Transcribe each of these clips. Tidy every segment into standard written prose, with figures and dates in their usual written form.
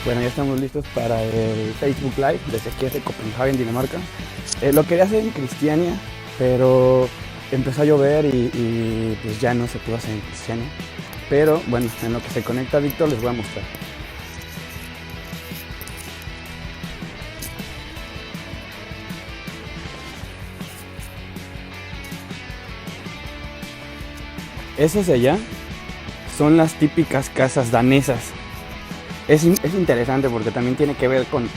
Bueno, ya estamos listos para el Facebook Live desde aquí de Copenhague, Dinamarca. Lo quería hacer en Cristiania, pero empezó a llover y pues ya no se pudo hacer en Cristiania. Pero bueno, en lo que se conecta Víctor les voy a mostrar. Esas de allá son las típicas casas danesas. Es interesante porque también tiene que ver con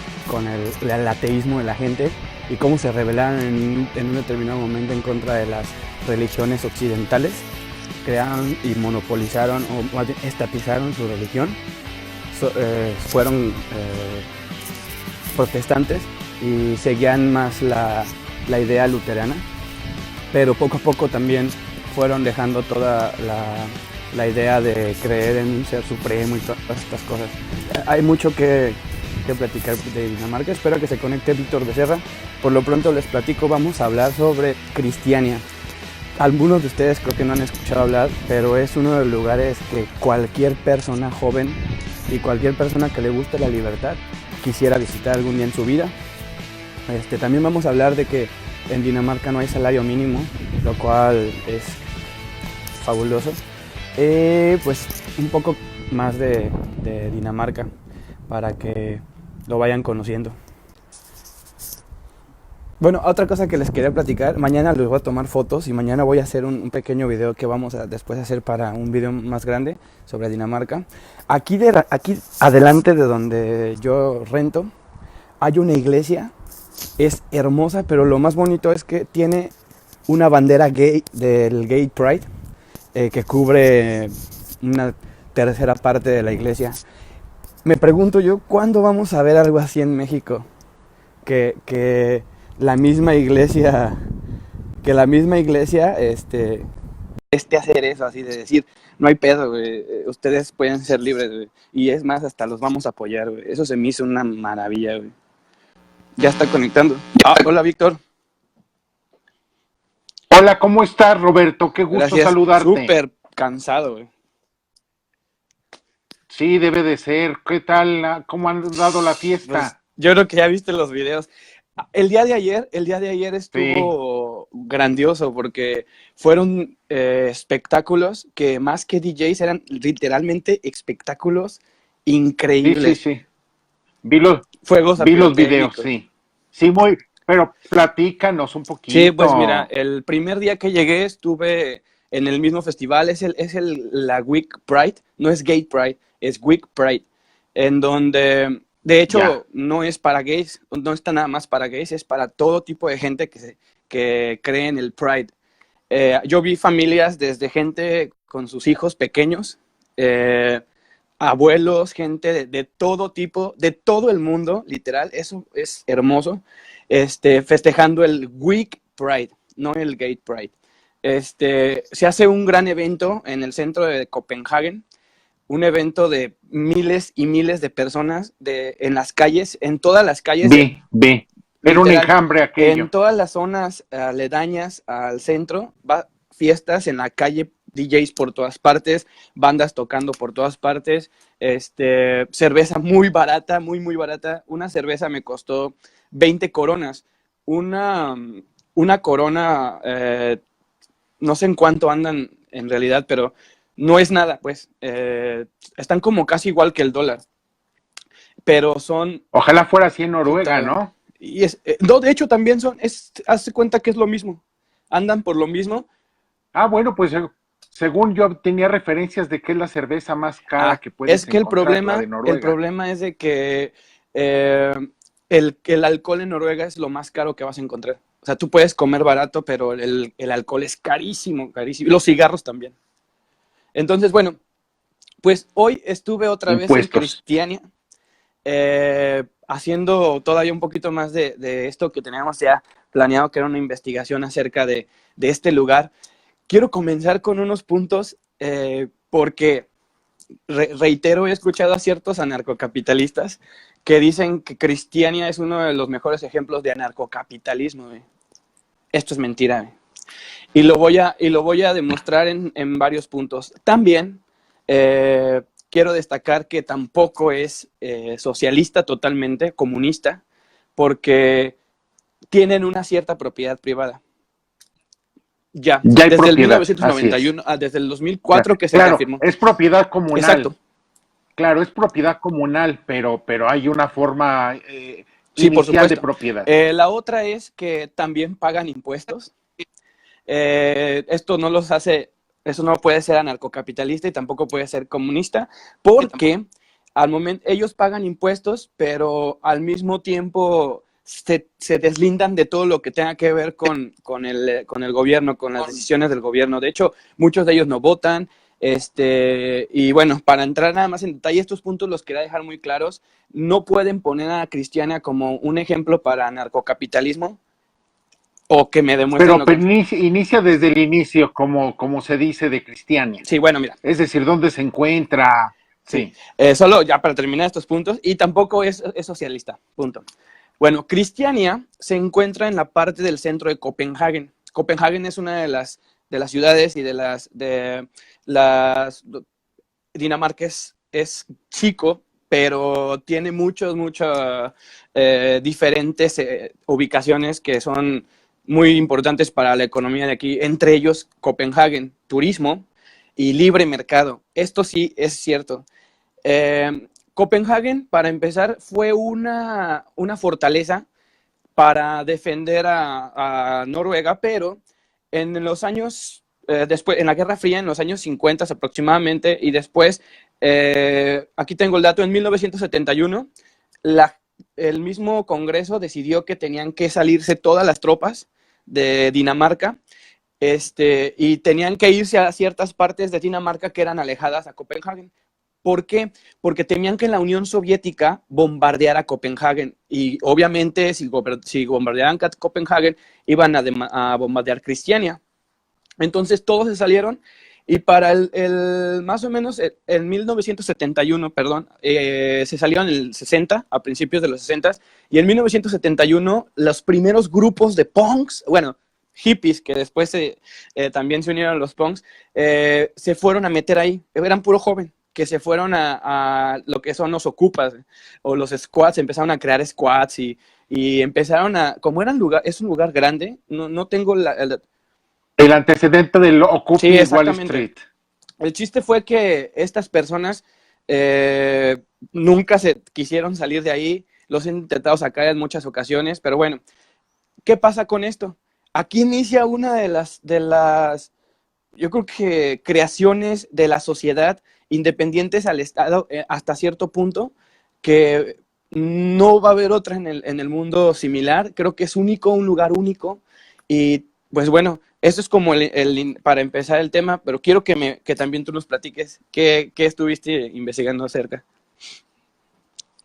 el ateísmo de la gente y cómo se rebelaron en un determinado momento en contra de las religiones occidentales. Crearon y monopolizaron o más bien estatizaron su religión. Fueron protestantes y seguían más la idea luterana, pero poco a poco también fueron dejando toda la idea de creer en un ser supremo y todas estas cosas. Hay mucho que platicar de Dinamarca. Espero que se conecte Víctor Becerra. Por lo pronto les platico, vamos a hablar sobre Cristiania. Algunos de ustedes creo que no han escuchado hablar, pero es uno de los lugares que cualquier persona joven y cualquier persona que le guste la libertad quisiera visitar algún día en su vida. También vamos a hablar de que en Dinamarca no hay salario mínimo, lo cual es fabuloso. Pues un poco más de Dinamarca para que lo vayan conociendo. Bueno, otra cosa que les quería platicar, mañana les voy a tomar fotos y mañana voy a hacer un pequeño video que vamos a después hacer para un video más grande sobre Dinamarca. Aquí adelante de donde yo rento hay una iglesia, es hermosa, pero lo más bonito es que tiene una bandera gay del Gay Pride que cubre una tercera parte de la iglesia. Me pregunto yo, ¿cuándo vamos a ver algo así en México? Que la misma iglesia hacer eso, así de decir, no hay pedo, güey, ustedes pueden ser libres, güey, y es más, hasta los vamos a apoyar, güey. Eso se me hizo una maravilla, güey. Ya está conectando. Hola, Víctor. Hola, ¿cómo estás, Roberto? Qué gusto Gracias. saludarte. Súper cansado, güey. Sí, debe de ser. ¿Qué tal? ¿Cómo han dado la fiesta? Pues, yo creo que ya viste los videos. El día de ayer estuvo grandioso porque fueron espectáculos que más que DJs eran literalmente espectáculos increíbles. Sí. Vi los videos, sí. Sí, pero platícanos un poquito. Sí, pues mira, el primer día que llegué estuve en el mismo festival, la Week Pride, no es Gay Pride, es Week Pride, en donde, de hecho, no es para gays, no está nada más para gays, es para todo tipo de gente que cree en el Pride. Yo vi familias desde gente con sus hijos pequeños, abuelos, gente de todo tipo, de todo el mundo, literal, eso es hermoso, festejando el Week Pride, no el Gay Pride. Se hace un gran evento en el centro de Copenhague, un evento de miles y miles de personas en las calles, en todas las calles. Vi. Era un enjambre aquello. En todas las zonas aledañas al centro, fiestas en la calle, DJs por todas partes, bandas tocando por todas partes, cerveza muy barata, muy barata. Una cerveza me costó 20 coronas. Una corona, no sé en cuánto andan en realidad, pero no es nada, pues. Están como casi igual que el dólar. Pero son... Ojalá fuera así en Noruega, ¿no? Y no, de hecho también hazte cuenta que es lo mismo. Andan por lo mismo. Bueno, pues según yo tenía referencias de que es la cerveza más cara que puedes encontrar, la de Noruega. El problema es de que el alcohol en Noruega es lo más caro que vas a encontrar. O sea, tú puedes comer barato, pero el alcohol es carísimo. Los cigarros también. Entonces, bueno, pues hoy estuve otra vez en Cristiania, haciendo todavía un poquito más de esto que teníamos ya planeado, que era una investigación acerca de este lugar. Quiero comenzar con unos puntos porque, reitero, he escuchado a ciertos anarcocapitalistas que dicen que Cristiania es uno de los mejores ejemplos de anarcocapitalismo. Esto es mentira. Y lo voy a demostrar en varios puntos. También quiero destacar que tampoco es socialista totalmente, comunista, porque tienen una cierta propiedad privada. Ya hay desde propiedad, el 1991, desde el 2004 que se reafirmó. Es propiedad comunal. Exacto. Claro, es propiedad comunal, pero hay una forma sí, por supuesto. de propiedad. La otra es que también pagan impuestos. Esto no los hace, eso no puede ser anarcocapitalista y tampoco puede ser comunista, porque al momento ellos pagan impuestos, pero al mismo tiempo se deslindan de todo lo que tenga que ver con el gobierno, con las decisiones del gobierno. De hecho, muchos de ellos no votan. Y bueno, para entrar nada más en detalle, estos puntos los quería dejar muy claros. No pueden poner a Cristiania como un ejemplo para anarcocapitalismo o que me demuestren. Pero inicia desde el inicio, como se dice, de Cristiania. Sí, bueno, mira. Es decir, ¿dónde se encuentra? Sí. Solo ya para terminar estos puntos, y tampoco es socialista, punto. Bueno, Cristiania se encuentra en la parte del centro de Copenhague. Copenhague es una de las ciudades y de las Dinamarca es chico, pero tiene muchas diferentes ubicaciones que son muy importantes para la economía de aquí, entre ellos Copenhague, turismo y libre mercado. Esto sí es cierto. Copenhague, para empezar, fue una fortaleza para defender a Noruega, pero en los años, después, en la Guerra Fría, en los años 50 aproximadamente, y después, aquí tengo el dato, en 1971, el mismo Congreso decidió que tenían que salirse todas las tropas de Dinamarca, y tenían que irse a ciertas partes de Dinamarca que eran alejadas a Copenhague. ¿Por qué? Porque temían que la Unión Soviética bombardeara Copenhague, y obviamente si bombardearan Copenhague iban a bombardear Cristiania. Entonces todos se salieron, y para más o menos en 1971, perdón, se salieron en el 60, a principios de los 60, y en 1971 los primeros grupos de punks, bueno, hippies, que después también se unieron a los punks, se fueron a meter ahí, eran puro joven, que se fueron a lo que son los ocupas o los squats, empezaron a crear squats y empezaron como es un lugar grande, no tengo el antecedente del Occupy Wall Street. El chiste fue que estas personas nunca se quisieron salir de ahí, los han intentado sacar en muchas ocasiones, pero bueno, ¿qué pasa con esto? Aquí inicia una de las yo creo que creaciones de la sociedad independientes al Estado hasta cierto punto, que no va a haber otra en el mundo similar. Creo que es único, un lugar único, y pues bueno, eso es como para empezar el tema, pero quiero que también tú nos platiques qué estuviste investigando acerca.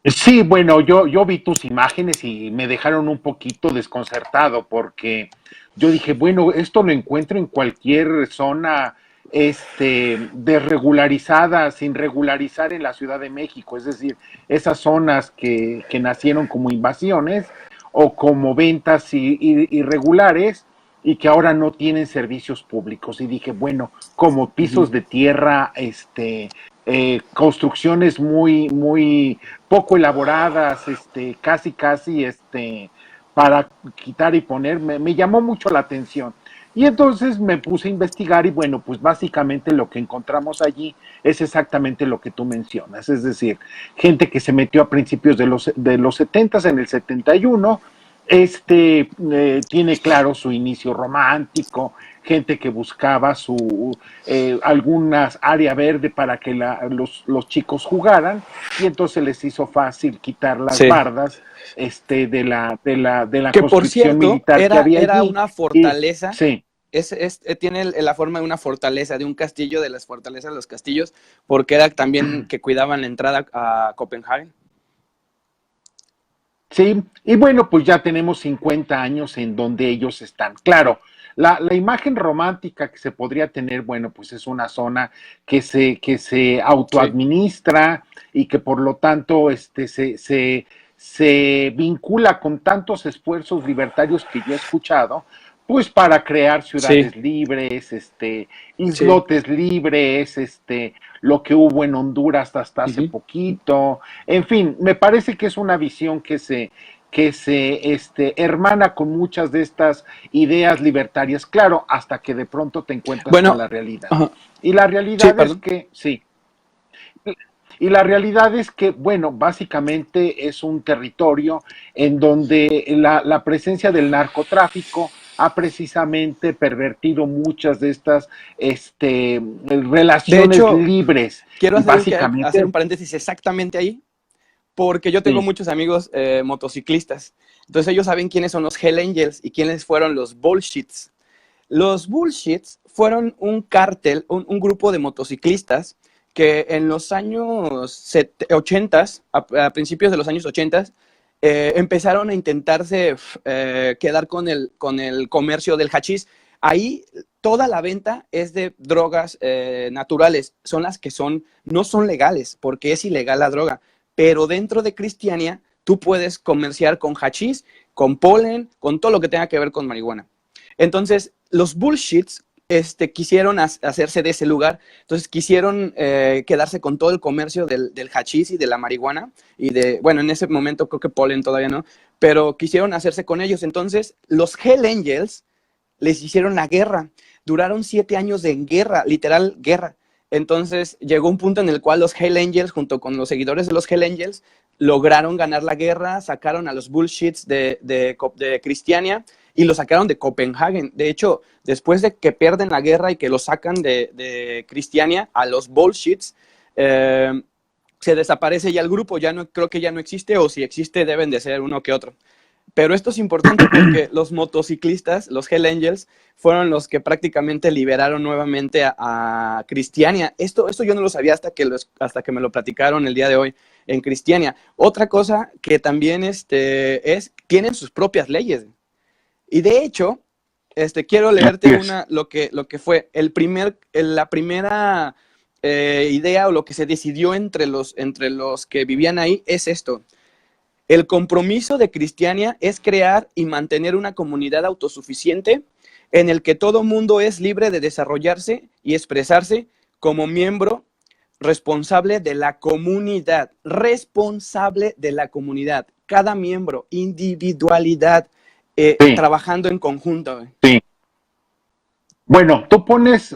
Sí, bueno, yo vi tus imágenes y me dejaron un poquito desconcertado, porque yo dije, bueno, esto lo encuentro en cualquier zona desregularizada, sin regularizar en la Ciudad de México, es decir, esas zonas que nacieron como invasiones o como ventas irregulares y que ahora no tienen servicios públicos. Y dije, bueno, como pisos de tierra, construcciones muy poco elaboradas, casi para quitar y poner, me llamó mucho la atención. Y entonces me puse a investigar y bueno, pues básicamente lo que encontramos allí es exactamente lo que tú mencionas, es decir, gente que se metió a principios de los 70s, en el 71, tiene claro su inicio romántico, gente que buscaba algunas área verde para que los chicos jugaran, y entonces les hizo fácil quitar las bardas de la que construcción por cierto, militar que había era allí. una fortaleza. Sí. Tiene la forma de una fortaleza, de un castillo, de las fortalezas de los castillos, porque era también que cuidaban la entrada a Copenhague. Sí, y bueno, pues ya tenemos 50 años en donde ellos están. Claro, la imagen romántica que se podría tener, bueno, pues es una zona que se autoadministra y que por lo tanto se vincula con tantos esfuerzos libertarios que yo he escuchado pues para crear Sí, ciudades libres, sí. islotes libres, lo que hubo en Honduras hasta hace Ujú. poquito, en fin, me parece que es una visión que se hermana con muchas de estas ideas libertarias, claro, hasta que de pronto te encuentras con Bueno, la realidad. ajá, Y la sí, realidad es perdón. que, sí, y la realidad es que, bueno, básicamente es un territorio en donde la presencia del narcotráfico ha precisamente pervertido muchas de estas De relaciones hecho, libres. quiero Y hacer un básicamente, paréntesis exactamente ahí, porque yo tengo sí, muchos amigos motociclistas. Entonces ellos saben quiénes son los Hell Angels y quiénes fueron los Bullshits. Los Bullshits fueron un cártel, un grupo de motociclistas que en los años 80, a principios de los años 80, empezaron a intentarse quedar con el comercio del hachís. Ahí toda la venta es de drogas naturales, son las que no son legales, porque es ilegal la droga, pero dentro de Cristiania tú puedes comerciar con hachís, con polen, con todo lo que tenga que ver con marihuana. Entonces, los bullshits quisieron hacerse de ese lugar, entonces quisieron quedarse con todo el comercio del hachís y de la marihuana, y bueno, en ese momento creo que polen todavía no, pero quisieron hacerse con ellos. Entonces, los Hell Angels les hicieron la guerra, duraron 7 años de guerra, literal guerra. Entonces llegó un punto en el cual los Hell Angels, junto con los seguidores de los Hell Angels, lograron ganar la guerra, sacaron a los Bullshits de Cristiania y lo sacaron de Copenhagen. De hecho, después de que pierden la guerra y que lo sacan de Cristiania a los Bullshits, se desaparece ya el grupo, ya no, creo que ya no existe, o si existe deben de ser uno que otro. Pero esto es importante porque los motociclistas, los Hell Angels, fueron los que prácticamente liberaron nuevamente a Cristiania. Esto yo no lo sabía hasta que me lo platicaron el día de hoy en Cristiania. Otra cosa que también tienen sus propias leyes. Y de hecho, quiero leerte así es. lo que fue la primera idea o lo que se decidió entre los que vivían ahí es esto. El compromiso de Cristiania es crear y mantener una comunidad autosuficiente en el que todo mundo es libre de desarrollarse y expresarse como miembro responsable de la comunidad, cada miembro, individualidad, Sí, trabajando en conjunto. sí. Bueno, tú pones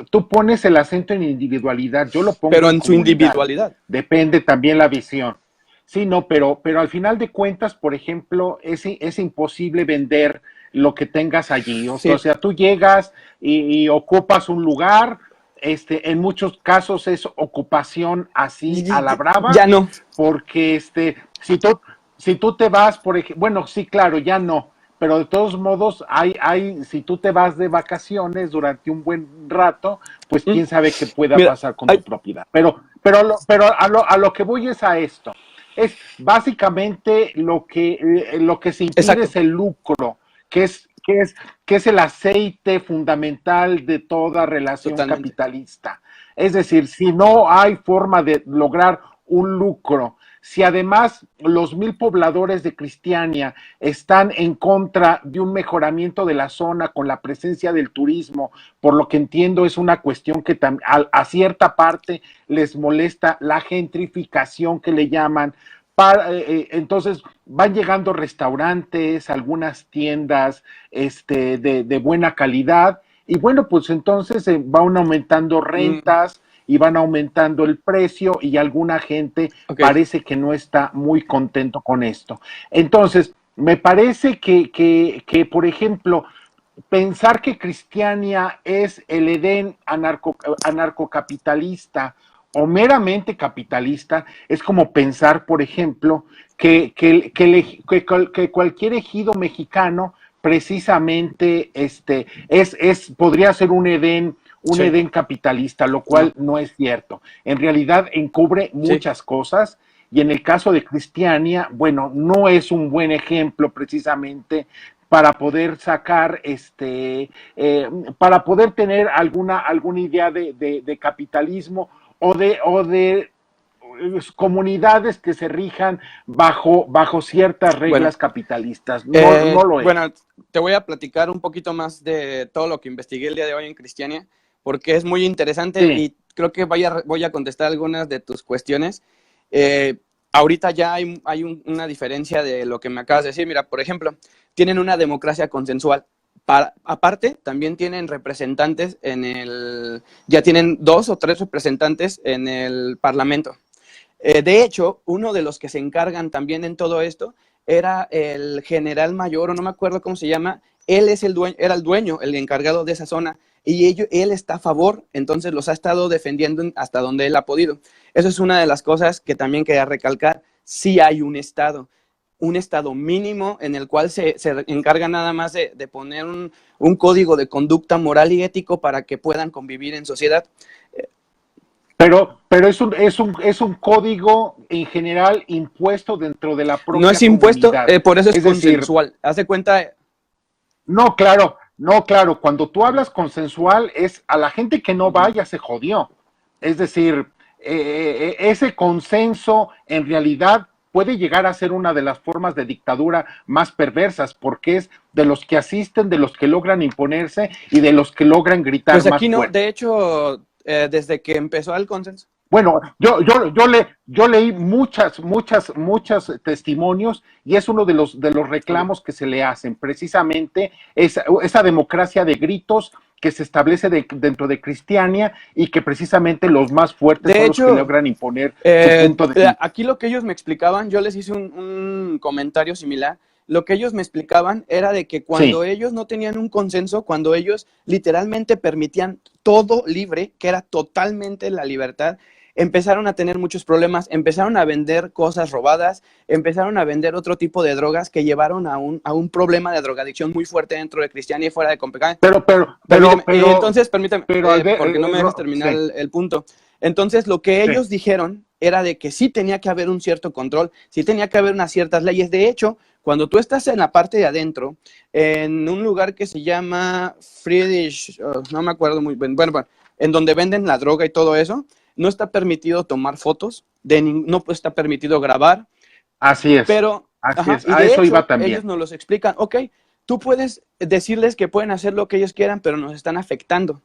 el acento en individualidad, yo lo pongo Pero en en su comunidad. individualidad. Depende también la visión. Sí, no, pero al final de cuentas, por ejemplo, es imposible vender lo que tengas allí. O Sí. sea, tú llegas y ocupas un lugar, en muchos casos es ocupación así a la brava, Ya no. porque si tú te vas, por ejemplo, bueno, sí, claro, ya no, pero de todos modos, si tú te vas de vacaciones durante un buen rato, pues Mm. quién sabe qué pueda Mira, pasar con tu hay, propiedad. Pero a lo que voy es a esto. Es básicamente lo que se impide exacto, es el lucro, que es, que es, que es el aceite fundamental de toda relación totalmente. capitalista. Es decir, si no hay forma de lograr un lucro, si además los 1,000 pobladores de Cristiania están en contra de un mejoramiento de la zona con la presencia del turismo, por lo que entiendo es una cuestión que a cierta parte les molesta la gentrificación que le llaman. Entonces van llegando restaurantes, algunas tiendas de buena calidad, y bueno, pues entonces van aumentando Mm, rentas y van aumentando el precio, y alguna gente ok. parece que no está muy contento con esto. Entonces, me parece que por ejemplo, pensar que Cristiania es el Edén anarcocapitalista o meramente capitalista es como pensar, por ejemplo, que cualquier ejido mexicano precisamente podría ser un Sí, Edén capitalista, lo no, cual no es cierto. En realidad encubre sí. muchas cosas, y en el caso de Cristiania, bueno, no es un buen ejemplo precisamente para poder sacar, para poder tener alguna idea de capitalismo o de comunidades que se rijan bajo ciertas reglas Bueno, capitalistas. No, no lo es. bueno, te voy a platicar un poquito más de todo lo que investigué el día de hoy en Cristiania, porque es muy interesante Sí, y creo que voy a contestar algunas de tus cuestiones. Eh, Ahorita ya hay una diferencia de lo que me acabas de decir. Mira, por ejemplo, tienen una democracia consensual. Aparte, también tienen representantes ya tienen 2 o 3 representantes en el Parlamento. De hecho, uno de los que se encargan también en todo esto era el general mayor, o no me acuerdo cómo se llama. Él es era el dueño, el encargado de esa zona, y él está a favor, entonces los ha estado defendiendo hasta donde él ha podido. Eso es una de las cosas que también quería recalcar. Sí hay un estado mínimo en el cual se encarga nada más de poner un código de conducta moral y ético para que puedan convivir en sociedad. pero es un código en general impuesto dentro de la No es propia impuesto, comunidad. por eso es Es decir, consensual. Hace cuenta. no, claro, no, claro, cuando tú hablas consensual es a la gente que no vaya se jodió. Es decir, ese consenso en realidad puede llegar a ser una de las formas de dictadura más perversas, porque es de los que asisten, de los que logran imponerse y de los que logran gritar Pues más aquí no, fuerte. de hecho, desde que empezó el consenso. Bueno, yo leí muchos testimonios y es uno de los Okay. reclamos que se le hacen, precisamente esa democracia de gritos que se establece dentro de Cristiania y que precisamente los más fuertes De son los que hecho, logran imponer su punto de vista. aquí lo que ellos me explicaban, yo les hice un comentario similar. Lo que ellos me explicaban era de que cuando Sí, ellos no tenían un consenso, cuando ellos literalmente permitían todo libre, que era totalmente la libertad, empezaron a tener muchos problemas, empezaron a vender cosas robadas, empezaron a vender otro tipo de drogas que llevaron a un problema de drogadicción muy fuerte dentro de Cristiania y fuera de Copenhague. pero, pero, pero, Permíteme, y pero, entonces, permíteme, pero, porque no me dejas terminar sí, el punto. Entonces, lo que sí, ellos dijeron era de que sí tenía que haber un cierto control, sí tenía que haber unas ciertas leyes. De hecho, cuando tú estás en la parte de adentro, en un lugar que se llama Friedrich, no me acuerdo muy bien, bueno, en donde venden la droga y todo eso, no está permitido tomar fotos, no está permitido grabar, pero, así ajá, es, y a de eso iba hecho, ellos también. nos los explican. Ok, tú puedes decirles que pueden hacer lo que ellos quieran, pero nos están afectando.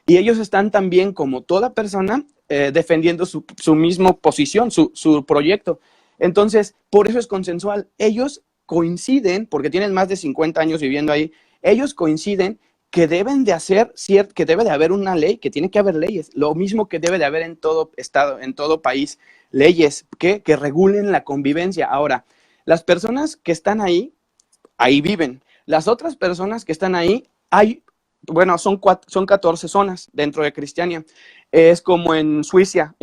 Y ellos están también, como toda persona, defendiendo su misma posición, su proyecto. Entonces, por eso es consensual. Ellos coinciden, porque tienen más de 50 años viviendo ahí, ellos coinciden que deben de hacer, que debe de haber una ley, que tiene que haber leyes, lo mismo que debe de haber en todo estado, en todo país, leyes que regulen la convivencia. Ahora, las personas que están ahí viven. Las otras personas que están ahí, bueno, son 14 zonas dentro de Cristiania. Es como en Suiza,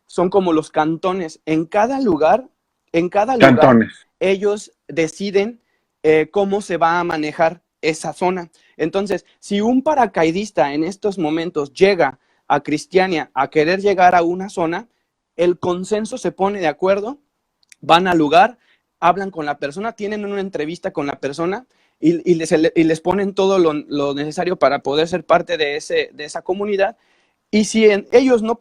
son como los cantones. En cada lugar, Cantones. ellos deciden cómo se va a manejar esa zona. Entonces, si un paracaidista en estos momentos llega a Cristiania a querer llegar a una zona, el consenso se pone de acuerdo, van al lugar, hablan con la persona, tienen una entrevista con la persona y les ponen todo lo necesario para poder ser parte de esa comunidad. Y si ellos no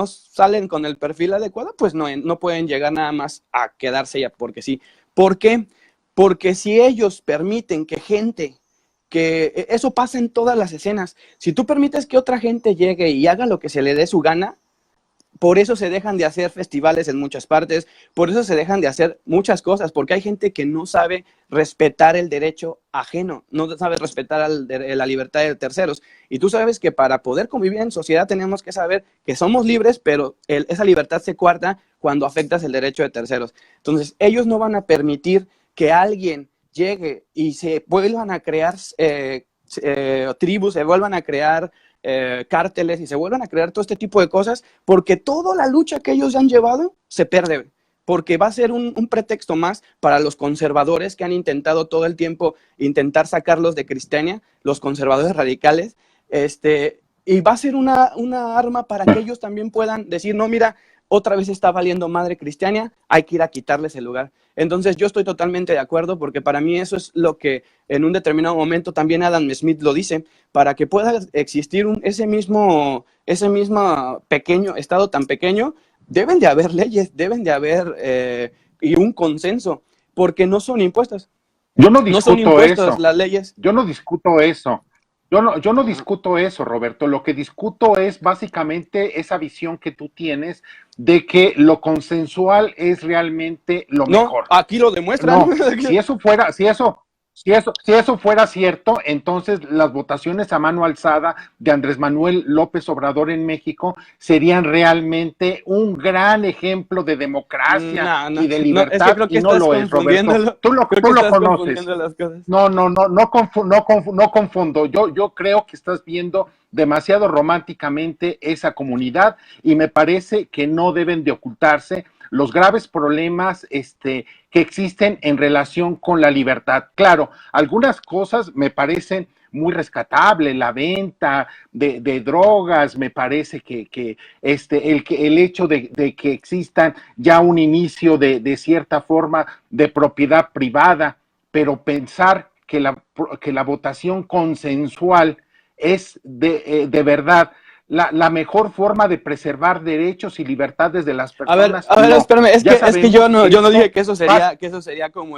salen con el perfil adecuado, pues no pueden llegar nada más a quedarse ya porque sí. ¿Por qué? Porque si ellos permiten que eso pasa en todas las escenas, si tú permites que otra gente llegue y haga lo que se le dé su gana, por eso se dejan de hacer festivales en muchas partes, por eso se dejan de hacer muchas cosas, porque hay gente que no sabe respetar el derecho ajeno, no sabe respetar la libertad de terceros. Y tú sabes que para poder convivir en sociedad tenemos que saber que somos libres, pero esa libertad se coarta cuando afectas el derecho de terceros. Entonces, ellos no van a permitir que alguien llegue y se vuelvan a crear tribus, se vuelvan a crear cárteles y se vuelvan a crear todo este tipo de cosas, porque toda la lucha que ellos han llevado se pierde, porque va a ser un pretexto más para los conservadores que han intentado todo el tiempo intentar sacarlos de Cristiania, los conservadores radicales, y va a ser una arma para que ellos también puedan decir, no, mira, otra vez está valiendo madre Cristiania, hay que ir a quitarles el lugar. Entonces yo estoy totalmente de acuerdo porque para mí eso es lo que en un determinado momento también Adam Smith lo dice, para que pueda existir ese mismo pequeño estado tan pequeño, deben de haber leyes, deben de haber y un consenso, porque no son impuestos. Yo no No son discuto impuestos eso. las leyes. Yo no discuto eso. Yo no discuto eso, Roberto. Lo que discuto es básicamente esa visión que tú tienes de que lo consensual es realmente lo No, mejor. aquí lo demuestran. No, si eso fuera cierto, entonces las votaciones a mano alzada de Andrés Manuel López Obrador en México serían realmente un gran ejemplo de democracia No, no, y de no, es que libertad, creo que y no estás lo es, Roberto. confundiéndolo. Tú Creo que lo estás conoces. confundiendo las cosas. No confundo. Yo creo que estás viendo demasiado románticamente esa comunidad y me parece que no deben de ocultarse los graves problemas que existen en relación con la libertad. Claro, algunas cosas me parecen muy rescatables, la venta de drogas, me parece el hecho de que existan ya un inicio de cierta forma de propiedad privada, pero pensar que la votación consensual es de verdad la mejor forma de preservar derechos y libertades de las personas, A ver, no. espérame, Ya es que sabemos que yo no esto dije va, que eso sería como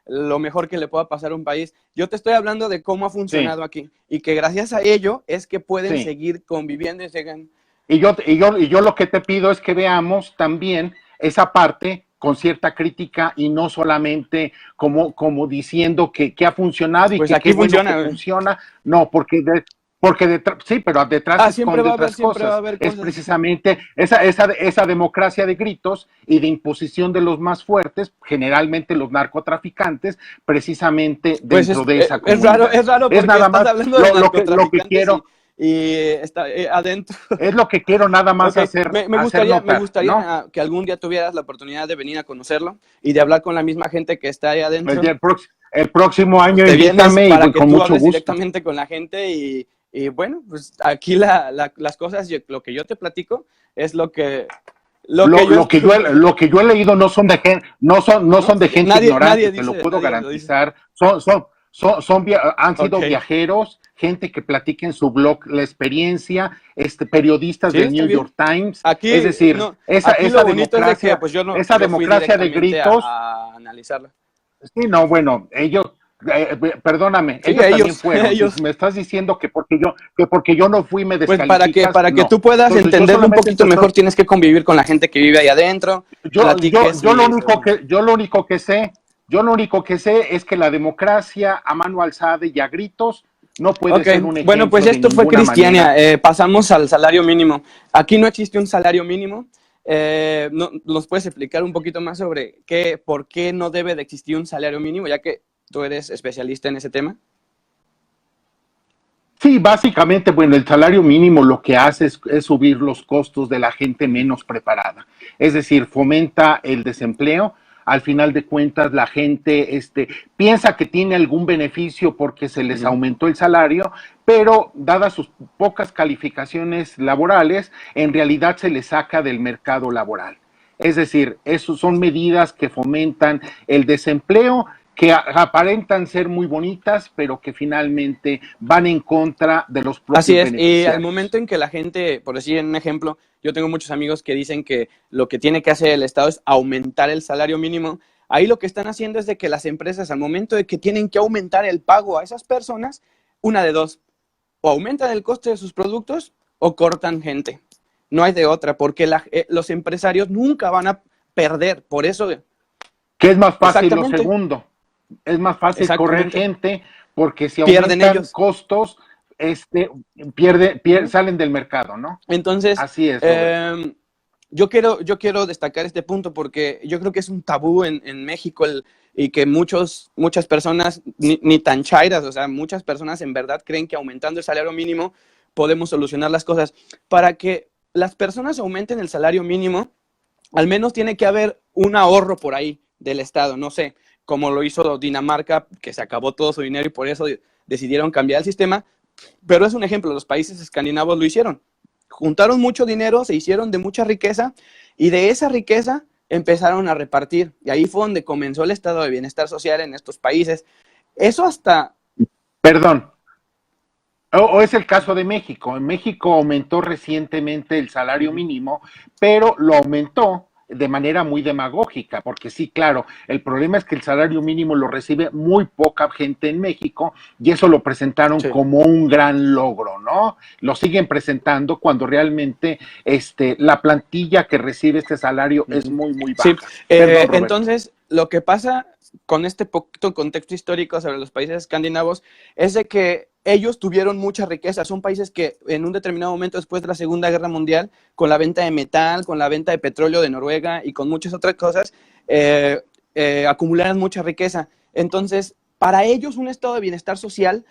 lo mejor que le pueda pasar a un país. Yo te estoy hablando de cómo ha sí, funcionado aquí y que gracias a ello es que pueden sí. seguir conviviendo y sigan. Y yo lo que te pido es que veamos también esa parte con cierta crítica y no solamente como diciendo que ha funcionado y Pues que aquí qué bueno que funciona, güey. funciona. No, porque detrás, sí, pero detrás se Siempre esconde va a haber, otras siempre va a cosas. haber Es cosas. precisamente esa democracia de gritos y de imposición de los más fuertes, generalmente los narcotraficantes, precisamente Pues dentro de esa comunidad. es raro Es porque nada estás más hablando de lo que narcotraficantes quiero, y está adentro. es lo que quiero nada más Ok, hacer me notar, ¿no? gustaría que algún día tuvieras la oportunidad de venir a conocerlo y de hablar con la misma gente que está ahí adentro. El próximo Pues año te vienes invítame y para voy que con tú mucho hables gusto. directamente con la gente y bueno, pues aquí las cosas, lo que yo te platico es lo que yo escucho, Lo que yo he leído no ¿no? son de gente Nadie ignorante, te lo dice, puedo nadie lo dice. garantizar. Han Ok, sido viajeros, gente que platica en su blog la experiencia, periodistas sí, del está New bien. York Times. Es Aquí, decir, no, aquí lo bonito es de que pues esa yo fui democracia de directamente gritos. a analizarlo. Sí, no, bueno, perdóname, Sí, ellos también fueron. Si ellos. me estás diciendo que porque yo no fui me Pues descalificas, para que no. tú puedas Entonces yo entenderlo un solamente poquito te estoy, mejor, tienes que convivir con la gente que vive ahí adentro, platiques y yo lo único que sé es que la democracia a mano alzada y a gritos no puede ok, ser un bueno, pues ejemplo de esto fue ninguna Cristiania. manera. Pasamos al salario mínimo. Aquí no existe un salario mínimo. ¿Nos puedes explicar un poquito más sobre por qué no debe de existir un salario mínimo, ya que tú eres especialista en ese tema? Sí, básicamente, bueno, el salario mínimo lo que hace es subir los costos de la gente menos preparada. Es decir, fomenta el desempleo. Al final de cuentas, la gente piensa que tiene algún beneficio porque se les Ujú. aumentó el salario, pero dadas sus pocas calificaciones laborales, en realidad se les saca del mercado laboral. Es decir, eso son medidas que fomentan el desempleo, que aparentan ser muy bonitas, pero que finalmente van en contra de los Así propios es, y al momento beneficiarios. en que la gente, por decir un ejemplo, yo tengo muchos amigos que dicen que lo que tiene que hacer el Estado es aumentar el salario mínimo. Ahí lo que están haciendo es de que las empresas, al momento de que tienen que aumentar el pago a esas personas, una de dos, o aumentan el coste de sus productos o cortan gente. No hay de otra, porque los empresarios nunca van a perder. Por eso, ¿Qué es más fácil lo exactamente, segundo? Es más fácil correr exactamente, gente porque si pierden aumentan ellos. costos, Ujú. salen del mercado, ¿no? Entonces, Así es, Roberto. yo quiero destacar este punto porque yo creo que es un tabú en México y que muchas personas, ni tan chairas, o sea, muchas personas en verdad creen que aumentando el salario mínimo podemos solucionar las cosas. Para que las personas aumenten el salario mínimo, al menos tiene que haber un ahorro por ahí del Estado, no sé, como lo hizo Dinamarca, que se acabó todo su dinero y por eso decidieron cambiar el sistema, pero es un ejemplo, los países escandinavos lo hicieron. Juntaron mucho dinero, se hicieron de mucha riqueza y de esa riqueza empezaron a repartir. Y ahí fue donde comenzó el estado de bienestar social en estos países. Eso hasta... Perdón, O es el caso de México. En México aumentó recientemente el salario mínimo, pero lo aumentó de manera muy demagógica, porque sí, claro, el problema es que el salario mínimo lo recibe muy poca gente en México y eso lo presentaron Sí. como un gran logro, ¿no? Lo siguen presentando cuando realmente la plantilla que recibe este salario es Ujú. muy, muy Sí, baja. Perdón, Roberto. entonces lo que pasa con este poquito contexto histórico sobre los países escandinavos es de que ellos tuvieron mucha riqueza, son países que en un determinado momento después de la Segunda Guerra Mundial, con la venta de metal, con la venta de petróleo de Noruega y con muchas otras cosas, acumularon mucha riqueza. Entonces, para ellos un estado de bienestar social,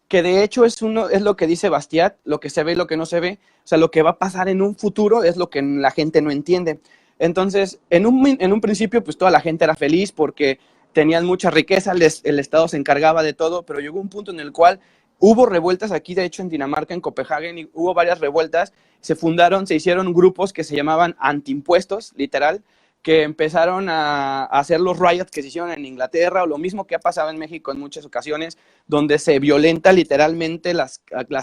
que de hecho es lo que dice Bastiat, lo que se ve y lo que no se ve, o sea, lo que va a pasar en un futuro es lo que la gente no entiende. Entonces, en un principio, pues toda la gente era feliz porque tenían mucha riqueza, el Estado se encargaba de todo, pero llegó un punto en el cual hubo revueltas aquí, de hecho, en Dinamarca, en Copenhague, y hubo varias revueltas, se hicieron grupos que se llamaban antiimpuestos, literal, que empezaron a hacer los riots que se hicieron en Inglaterra, o lo mismo que ha pasado en México en muchas ocasiones, donde se violenta literalmente las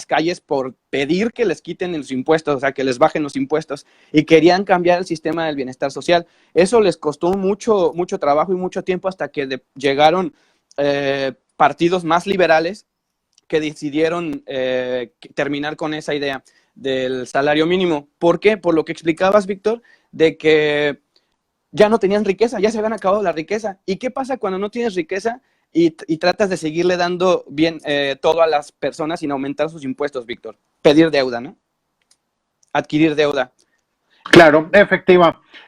calles por pedir que les quiten los impuestos, o sea, que les bajen los impuestos, y querían cambiar el sistema del bienestar social. Eso les costó mucho, mucho trabajo y mucho tiempo hasta que llegaron partidos más liberales que decidieron terminar con esa idea del salario mínimo. ¿Por qué? Por lo que explicabas, Víctor, de que ya no tenían riqueza, ya se habían acabado la riqueza. ¿Y qué pasa cuando no tienes riqueza y tratas de seguirle dando bien todo a las personas sin aumentar sus impuestos, Víctor? Pedir deuda, ¿no? Adquirir deuda. Claro,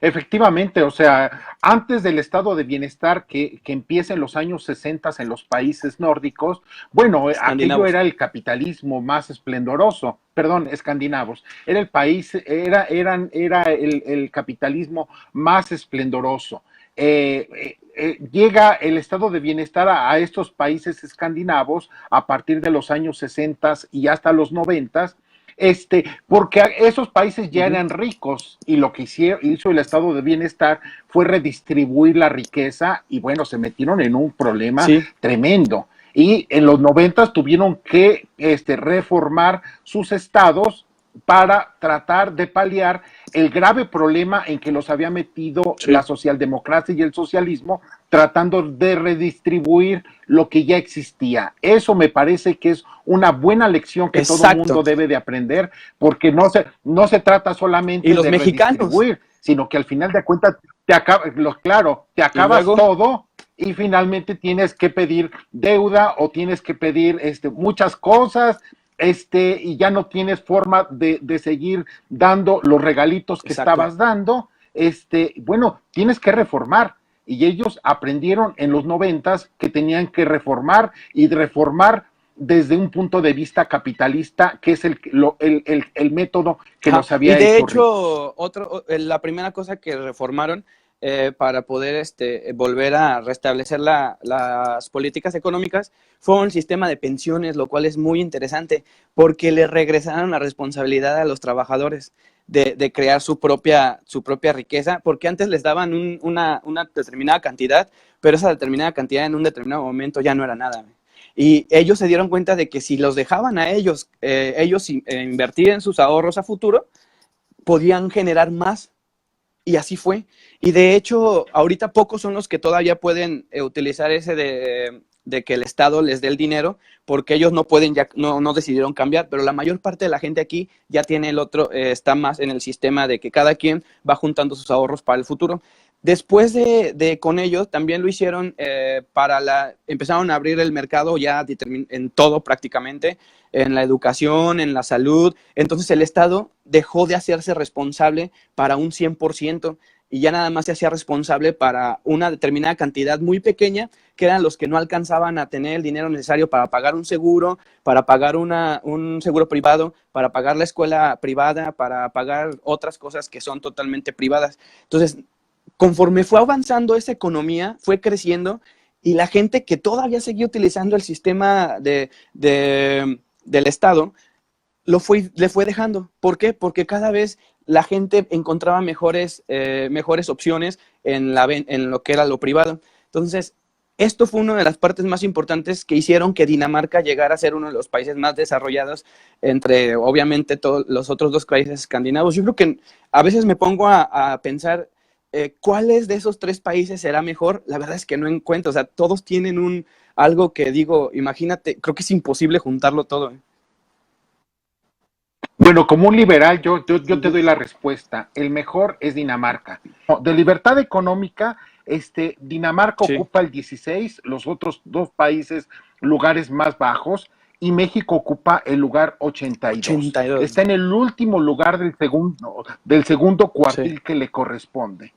efectivamente, o sea, antes del estado de bienestar que empieza en los años 60 en los países nórdicos, bueno, aquello Escandinavos. era el capitalismo más esplendoroso, perdón, escandinavos, era el país, era el capitalismo más esplendoroso. Llega el estado de bienestar a estos países escandinavos a partir de los años 60 y hasta los 90, porque esos países ya eran ricos y lo que hizo el estado de bienestar fue redistribuir la riqueza y bueno, se metieron en un problema Sí. tremendo. Y en los 90 tuvieron que reformar sus estados para tratar de paliar el grave problema en que los había metido Sí. la socialdemocracia y el socialismo, tratando de redistribuir lo que ya existía. Eso me parece que es una buena lección que todo mundo debe de aprender, porque no se trata solamente Y los de mexicanos. redistribuir, sino que al final de cuentas te Y acabas luego, todo y finalmente tienes que pedir deuda o tienes que pedir muchas cosas, y ya no tienes forma de seguir dando los regalitos que exacto. estabas dando, bueno, tienes que reformar. Y ellos aprendieron en los 90 que tenían que reformar y reformar desde un punto de vista capitalista, que es el método que Ajá. los Y había de hecho ricos. hecho, la primera cosa que reformaron para poder volver a restablecer las políticas económicas fue un sistema de pensiones, lo cual es muy interesante, porque le regresaron la responsabilidad a los trabajadores de crear su propia riqueza, porque antes les daban una determinada cantidad, pero esa determinada cantidad en un determinado momento ya no era nada. Y ellos se dieron cuenta de que si los dejaban a ellos invertir en sus ahorros a futuro, podían generar más. Y así fue. Y de hecho, ahorita pocos son los que todavía pueden utilizar ese de que el Estado les dé el dinero, porque ellos no pueden, ya no decidieron cambiar, pero la mayor parte de la gente aquí ya tiene el otro, está más en el sistema de que cada quien va juntando sus ahorros para el futuro. Después con ellos también lo hicieron empezaron a abrir el mercado ya en todo prácticamente, en la educación, en la salud. Entonces el Estado dejó de hacerse responsable para un 100% y ya nada más se hacía responsable para una determinada cantidad muy pequeña, que eran los que no alcanzaban a tener el dinero necesario para pagar un seguro, para pagar un seguro privado, para pagar la escuela privada, para pagar otras cosas que son totalmente privadas. Entonces, conforme fue avanzando esa economía, fue creciendo y la gente que todavía seguía utilizando el sistema del Estado, le fue dejando. ¿Por qué? Porque cada vez la gente encontraba mejores opciones en lo que era lo privado. Entonces, esto fue una de las partes más importantes que hicieron que Dinamarca llegara a ser uno de los países más desarrollados entre, obviamente, todos los otros 2 países escandinavos. Yo creo que a veces me pongo a pensar cuáles de esos 3 países será mejor. La verdad es que no encuentro, o sea, todos tienen algo que digo, imagínate, creo que es imposible juntarlo todo. Bueno, como un liberal, yo te doy la respuesta. El mejor es Dinamarca. De libertad económica, Dinamarca Sí. ocupa el 16, los otros 2 países lugares más bajos, y México ocupa el lugar 82. 82. Está en el último lugar del segundo cuartil Sí. que le corresponde.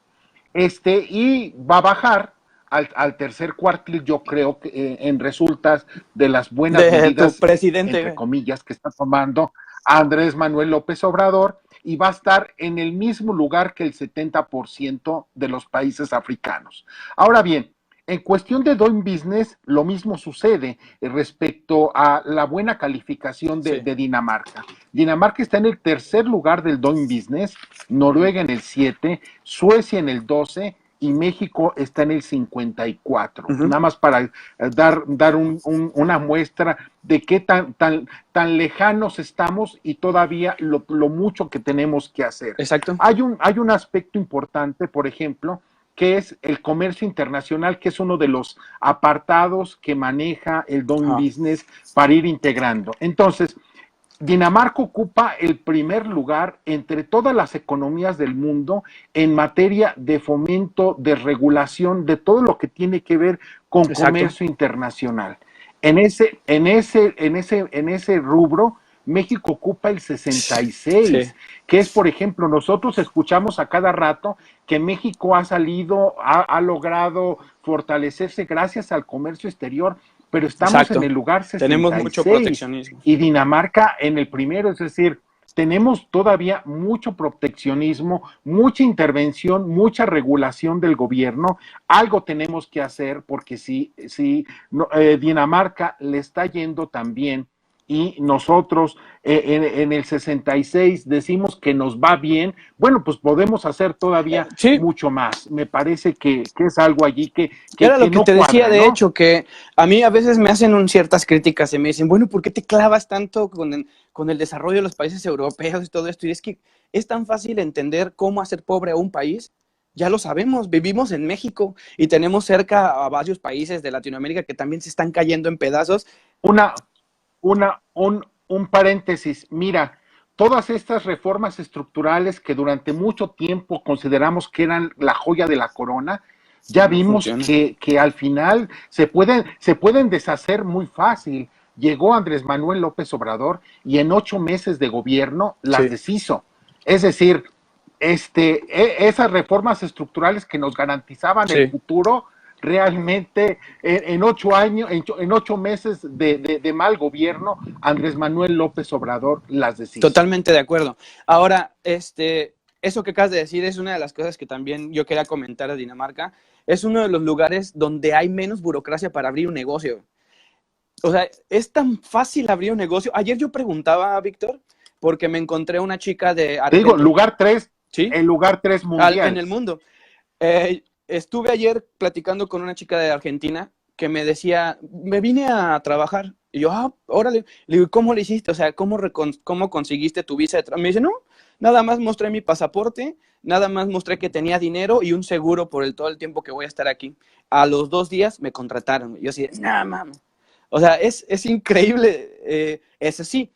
Y va a bajar al tercer cuartil, yo creo que en resultas de las buenas De tu medidas, entre presidente. comillas, que está tomando Andrés Manuel López Obrador, y va a estar en el mismo lugar que el 70% de los países africanos. Ahora bien, en cuestión de Doing Business, lo mismo sucede respecto a la buena calificación Sí. de Dinamarca. Dinamarca está en el tercer lugar del Doing Business, Noruega en el 7, Suecia en el 12 y México está en el 54. Nada más para dar una muestra de qué tan lejanos estamos y todavía lo mucho que tenemos que hacer. Exacto. Hay un aspecto importante, por ejemplo, que es el comercio internacional, que es uno de los apartados que maneja el Doing Business para ir integrando. Entonces, Dinamarca ocupa el primer lugar entre todas las economías del mundo en materia de fomento, de regulación, de todo lo que tiene que ver con Exacto. comercio internacional. En ese rubro, México ocupa el 66, Sí. que es, por ejemplo, nosotros escuchamos a cada rato que México ha logrado fortalecerse gracias al comercio exterior, pero estamos Exacto. en el lugar 66 Tenemos mucho proteccionismo. y Dinamarca en el primero, es decir, tenemos todavía mucho proteccionismo, mucha intervención, mucha regulación del gobierno. Algo tenemos que hacer porque si Dinamarca le está yendo también y nosotros en el 66 decimos que nos va bien, bueno, pues podemos hacer todavía mucho más. Me parece que es algo allí que era lo que no te decía, cuadra, de ¿no? hecho, que a mí a veces me hacen ciertas críticas y me dicen, bueno, ¿por qué te clavas tanto con el desarrollo de los países europeos y todo esto? Y es que es tan fácil entender cómo hacer pobre a un país. Ya lo sabemos, vivimos en México y tenemos cerca a varios países de Latinoamérica que también se están cayendo en pedazos. Un paréntesis, mira, todas estas reformas estructurales que durante mucho tiempo consideramos que eran la joya de la corona, ya vimos que al final se pueden deshacer muy fácil. Llegó Andrés Manuel López Obrador y en 8 meses de gobierno las deshizo. Es decir, esas reformas estructurales que nos garantizaban el futuro, realmente en 8 meses de mal gobierno, Andrés Manuel López Obrador las deshizo. Totalmente de acuerdo. Ahora, eso que acabas de decir es una de las cosas que también yo quería comentar de Dinamarca. Es uno de los lugares donde hay menos burocracia para abrir un negocio. O sea, es tan fácil abrir un negocio. Ayer yo preguntaba a Víctor, porque me encontré una chica de Argentina. Te digo, lugar 3, ¿sí? El lugar 3 mundial. En el mundo. Estuve ayer platicando con una chica de Argentina que me decía, me vine a trabajar. Y yo, órale. Le digo, ¿cómo le hiciste? O sea, ¿cómo conseguiste tu visa de trabajo? Me dice, no, nada más mostré mi pasaporte, nada más mostré que tenía dinero y un seguro por todo el tiempo que voy a estar aquí. A los 2 días me contrataron. Yo así, no, mames. O sea, es increíble. Es así.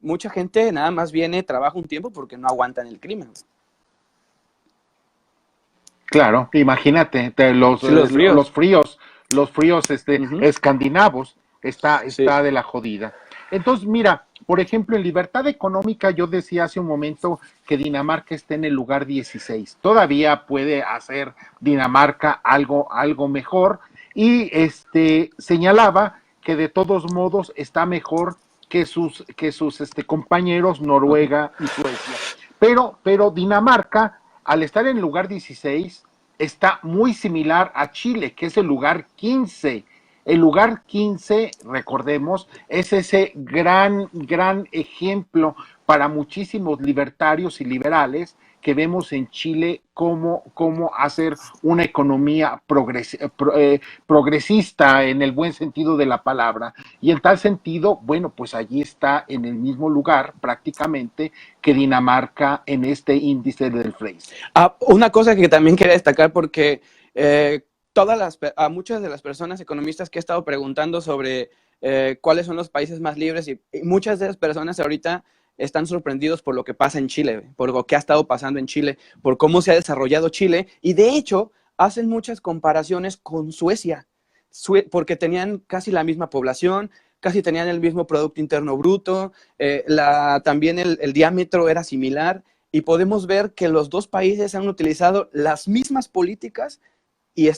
Mucha gente nada más viene, trabaja un tiempo porque no aguantan el crimen. Claro, imagínate, los fríos escandinavos, está de la jodida. Entonces, mira, por ejemplo, en libertad económica yo decía hace un momento que Dinamarca está en el lugar 16. Todavía puede hacer Dinamarca algo mejor y señalaba que de todos modos está mejor que sus compañeros Noruega y Suecia. Pero Dinamarca, al estar en el lugar 16, está muy similar a Chile, que es el lugar 15. El lugar 15, recordemos, es ese gran ejemplo para muchísimos libertarios y liberales que vemos en Chile cómo hacer una economía progresista en el buen sentido de la palabra. Y en tal sentido, bueno, pues allí está en el mismo lugar prácticamente que Dinamarca en este índice del Fraser. Una cosa que también quería destacar porque a muchas de las personas economistas que he estado preguntando sobre cuáles son los países más libres y muchas de las personas ahorita están sorprendidos por lo que pasa en Chile, por lo que ha estado pasando en Chile, por cómo se ha desarrollado Chile y de hecho hacen muchas comparaciones con Suecia, porque tenían casi la misma población, casi tenían el mismo Producto Interno Bruto, también el diámetro era similar y podemos ver que los dos países han utilizado las mismas políticas y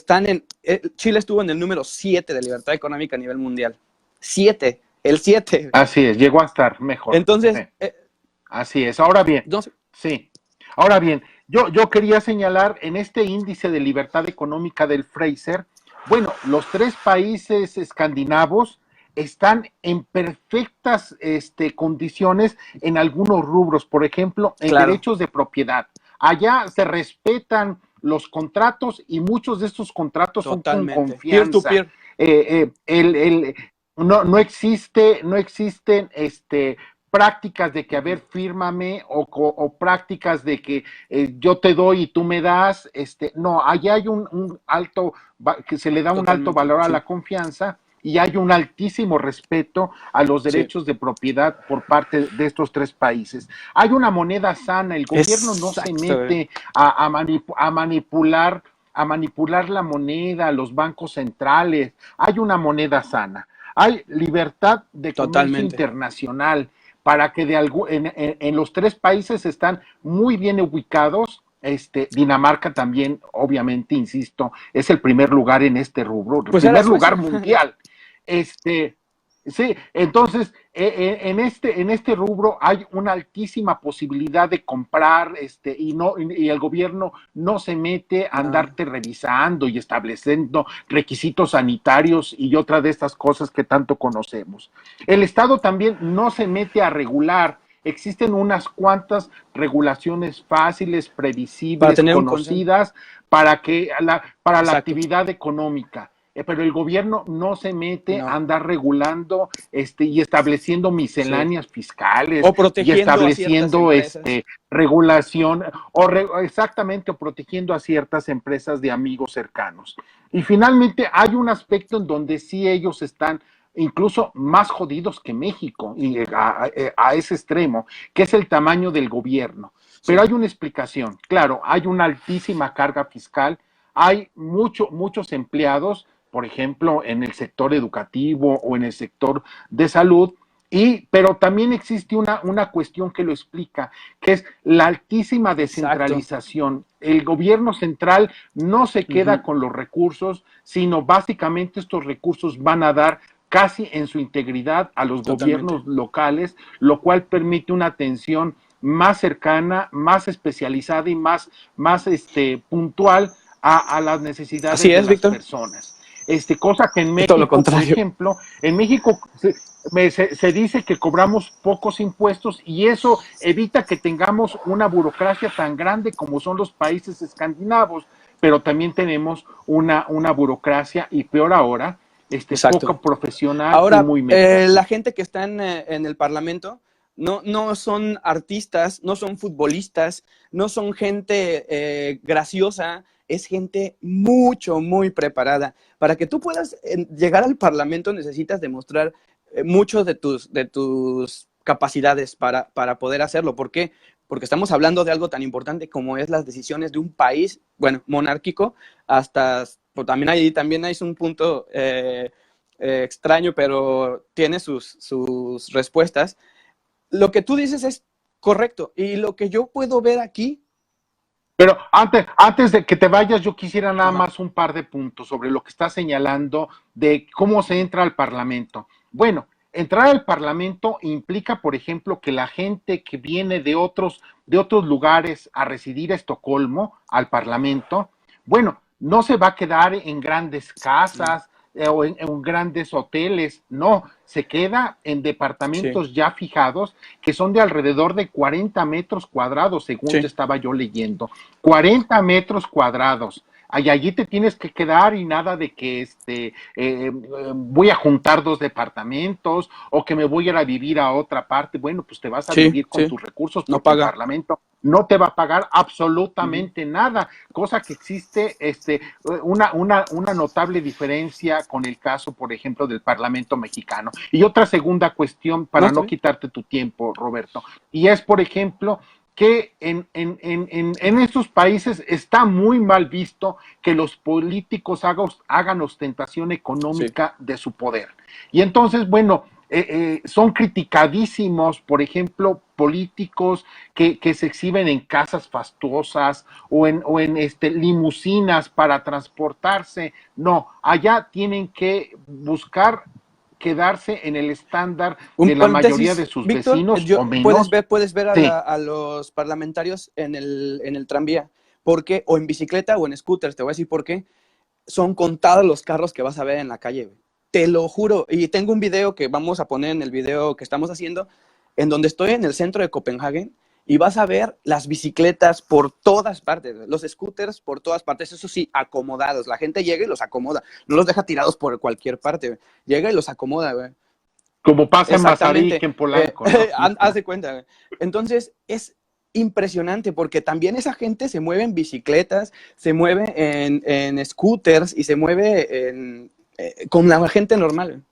Chile estuvo en el número 7 de libertad económica a nivel mundial. 7, el 7. Así es, llegó a estar mejor. Entonces, sí. Así es. Ahora bien, no sé. Sí. Ahora bien, yo quería señalar en este índice de libertad económica del Fraser, bueno, los 3 países escandinavos están en perfectas condiciones en algunos rubros, por ejemplo, en derechos de propiedad. Allá se respetan los contratos y muchos de estos contratos Totalmente. son con confianza. Peer to peer. No existen prácticas de que, a ver, fírmame, o prácticas de que yo te doy y tú me das, no, allá hay un alto, que se le da un alto valor a la confianza y hay un altísimo respeto a los derechos de propiedad por parte de estos 3 países. Hay una moneda sana, el gobierno no se mete a manipular la moneda, los bancos centrales, hay una moneda sana, hay libertad de comercio internacional, para que en los 3 países están muy bien ubicados. Dinamarca también, obviamente, insisto, es el primer lugar en este rubro, el primer lugar mundial. Sí, entonces, en este rubro hay una altísima posibilidad de comprar, y el gobierno no se mete a andarte revisando y estableciendo requisitos sanitarios y otras de estas cosas que tanto conocemos. El Estado también no se mete a regular. Existen unas cuantas regulaciones fáciles, previsibles, conocidas para la actividad económica. Pero el gobierno no se mete a andar regulando y estableciendo misceláneas fiscales o protegiendo y estableciendo regulación exactamente, o protegiendo a ciertas empresas de amigos cercanos. Y finalmente hay un aspecto en donde sí ellos están incluso más jodidos que México, y a ese extremo, que es el tamaño del gobierno. Pero hay una explicación. Claro, hay una altísima carga fiscal, hay muchos empleados, por ejemplo, en el sector educativo o en el sector de salud, pero también existe una cuestión que lo explica, que es la altísima descentralización. El gobierno central no se queda con los recursos, sino básicamente estos recursos van a dar casi en su integridad a los gobiernos locales, lo cual permite una atención más cercana, más especializada y más puntual a las necesidades de las personas. Cosa que en México, por ejemplo, en México se dice que cobramos pocos impuestos y eso evita que tengamos una burocracia tan grande como son los países escandinavos, pero también tenemos una burocracia, y peor ahora, poco profesional. Ahora, y muy la gente que está en el Parlamento no son artistas, no son futbolistas, no son gente graciosa, es gente muy preparada. Para que tú puedas llegar al Parlamento necesitas demostrar mucho de tus capacidades para poder hacerlo. ¿Por qué? Porque estamos hablando de algo tan importante como es las decisiones de un país, bueno, monárquico, pues también hay un punto extraño, pero tiene sus respuestas. Lo que tú dices es correcto, y lo que yo puedo ver aquí. Pero antes de que te vayas, yo quisiera nada más un par de puntos sobre lo que estás señalando de cómo se entra al Parlamento. Bueno, entrar al Parlamento implica, por ejemplo, que la gente que viene de otros lugares a residir a Estocolmo, al Parlamento, bueno, no se va a quedar en grandes casas, en grandes hoteles, no, se queda en Sí, departamentos ya fijados que son de alrededor de 40 metros cuadrados, según te sí, estaba yo leyendo. 40 metros cuadrados. Y allí te tienes que quedar y nada de que voy a juntar dos departamentos o que me voy a ir a vivir a otra parte. Bueno, pues te vas a sí, vivir con sí, tus recursos no porque el paga. Parlamento no te va a pagar Ujú. absolutamente nada, cosa que existe una notable diferencia con el caso, por ejemplo, del Parlamento mexicano. Y otra segunda cuestión, No, para está no bien. quitarte tu tiempo, Roberto, y es, por ejemplo, que en estos países está muy mal visto que los políticos hagan ostentación Sí. económica de su poder. Y entonces, bueno, son criticadísimos, por ejemplo, políticos que se exhiben en casas fastuosas o en limusinas para transportarse. No, allá tienen que buscar quedarse en el estándar Un de la mayoría paréntesis, de sus Víctor, vecinos o menos. puedes ver Sí, a los parlamentarios en el tranvía. ¿Por qué? O en bicicleta o en scooters, te voy a decir por qué. Son contados los carros que vas a ver en la calle, güey. Te lo juro. Y tengo un video que vamos a poner en el video que estamos haciendo, en donde estoy en el centro de Copenhague y vas a ver las bicicletas por todas partes, los scooters por todas partes, eso sí, acomodados. La gente llega y los acomoda, no los deja tirados por cualquier parte, güey. Llega y los acomoda, güey. como pasa en Mazarik, Exactamente. en Polanco, ¿no? Haz de cuenta, güey. Entonces, es impresionante porque también esa gente se mueve en bicicletas, se mueve en scooters y se mueve con la gente normal.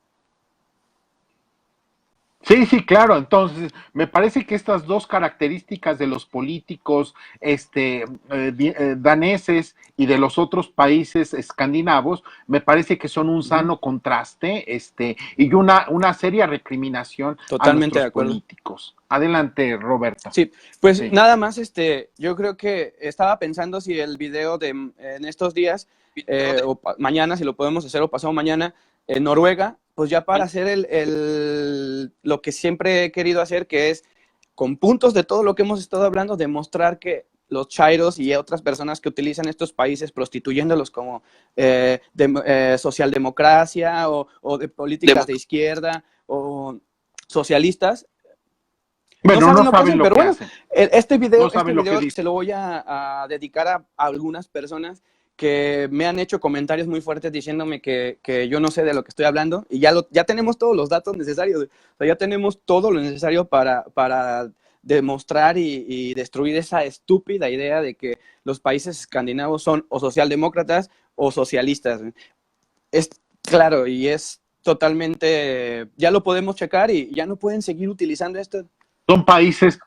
Sí, sí, claro. Entonces, me parece que estas dos características de los políticos daneses y de los otros países escandinavos, me parece que son un Uh -huh. sano contraste y una seria recriminación a Totalmente de nuestros acuerdo. políticos. Adelante, Roberto. Sí, pues Sí. nada más, yo creo que estaba pensando si el video de en estos días, mañana, si lo podemos hacer o pasado mañana, en Noruega, pues ya para hacer lo que siempre he querido hacer, que es con puntos de todo lo que hemos estado hablando, demostrar que los chairos y otras personas que utilizan estos países prostituyéndolos como socialdemocracia o de políticas de izquierda o socialistas, no Bueno, saben no lo que saben hacen, lo pero que bueno, hacen, no este saben lo que video dicen. se lo voy a dedicar a algunas personas que me han hecho comentarios muy fuertes diciéndome que yo no sé de lo que estoy hablando y ya tenemos todos los datos necesarios, o sea, ya tenemos todo lo necesario para demostrar y destruir esa estúpida idea de que los países escandinavos son o socialdemócratas o socialistas. Es claro y es totalmente, ya lo podemos checar y ya no pueden seguir utilizando esto. Son países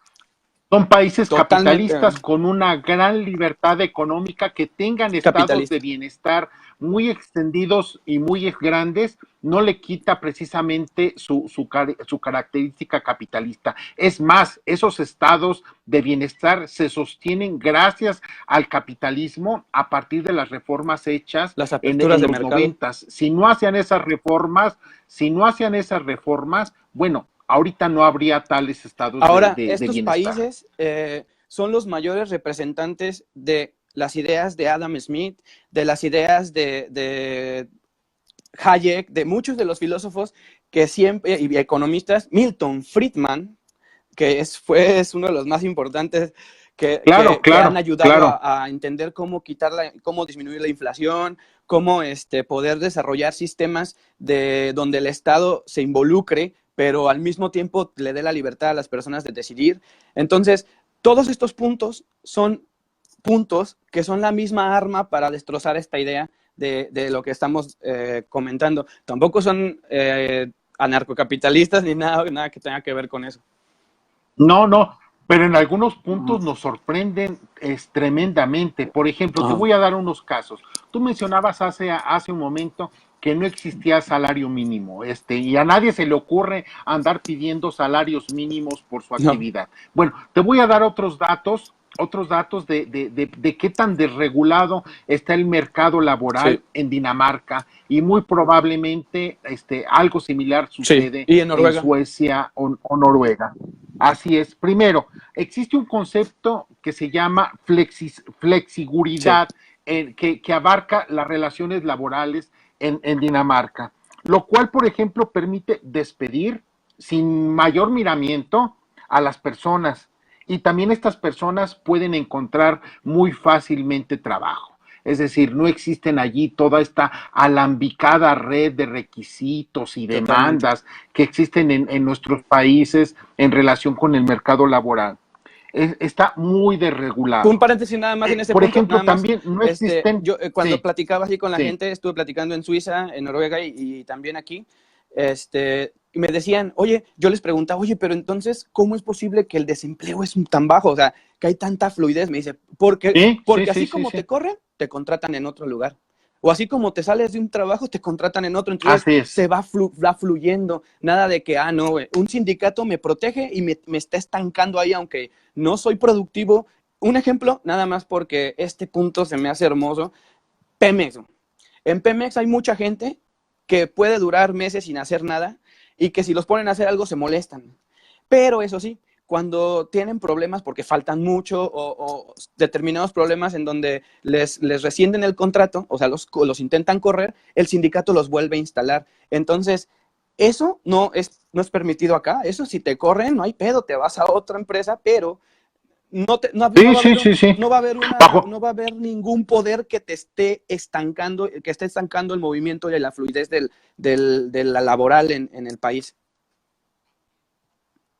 Son países Totalmente capitalistas con una gran libertad económica, que tengan estados de capitalista. bienestar muy extendidos y muy grandes, no le quita precisamente su característica capitalista. Es más, esos estados de bienestar se sostienen gracias al capitalismo a partir de las reformas hechas Las aperturas en de los mercado. noventas. Si no hacían esas reformas, bueno, ahorita no habría tales estados de, Ahora, de, de estos bienestar. países son los mayores representantes de las ideas de Adam Smith, de las ideas de Hayek, de muchos de los filósofos que siempre, y economistas, Milton Friedman, que es uno de los más importantes Claro, que han claro, ayudado claro. a entender cómo disminuir la inflación, cómo poder desarrollar sistemas donde el Estado se involucre, pero al mismo tiempo le dé la libertad a las personas de decidir. Entonces, todos estos puntos son puntos que son la misma arma para destrozar esta idea de lo que estamos comentando. Tampoco son anarcocapitalistas ni nada que tenga que ver con eso. No, no, pero en algunos Ajá. puntos nos sorprenden tremendamente. Por ejemplo, te Ajá. voy a dar unos casos. Tú mencionabas hace un momento que no existía salario mínimo, y a nadie se le ocurre andar pidiendo salarios mínimos por su No. actividad. Bueno, te voy a dar otros datos de qué tan desregulado está el mercado laboral Sí, en Dinamarca, y muy probablemente algo similar sí. sucede Y en en Noruega. Suecia o Noruega. Así es. Primero, existe un concepto que se llama Sí. flexiguridad, que abarca las relaciones laborales en Dinamarca, lo cual, por ejemplo, permite despedir sin mayor miramiento a las personas y también estas personas pueden encontrar muy fácilmente trabajo. Es decir, no existen allí toda esta alambicada red de requisitos y Totalmente. demandas que existen en nuestros países en relación con el mercado laboral. Está muy Un desregulado. paréntesis nada más en ese Por punto, ejemplo, nada más. también no existen, Yo cuando sí, platicaba así con la sí, gente, estuve platicando en Suiza, en Noruega y también aquí, y me decían, oye, yo les preguntaba, oye, pero entonces, ¿cómo es posible que el desempleo es tan bajo? O sea, que hay tanta fluidez. Me dice, sí, sí, porque sí, así sí, como te sí. corren, te contratan en otro lugar. O así como te sales de un trabajo, te contratan en otro. Entonces Así es. se va fluyendo. Nada de que, no, güey, un sindicato me protege y me está estancando ahí, aunque no soy productivo. Un ejemplo, nada más porque este punto se me hace hermoso. Pemex. En Pemex hay mucha gente que puede durar meses sin hacer nada y que si los ponen a hacer algo se molestan. Pero eso sí, cuando tienen problemas porque faltan mucho o determinados problemas en donde les rescinden el contrato, o sea, los intentan correr, el sindicato los vuelve a instalar. Entonces, eso no es permitido acá. Eso si te corren, no hay pedo, te vas a otra empresa, pero no Sí, va a sí, haber sí, sí. Bajo, no va a haber ningún poder que te esté estancando, que esté estancando el movimiento y la fluidez de la laboral en el país.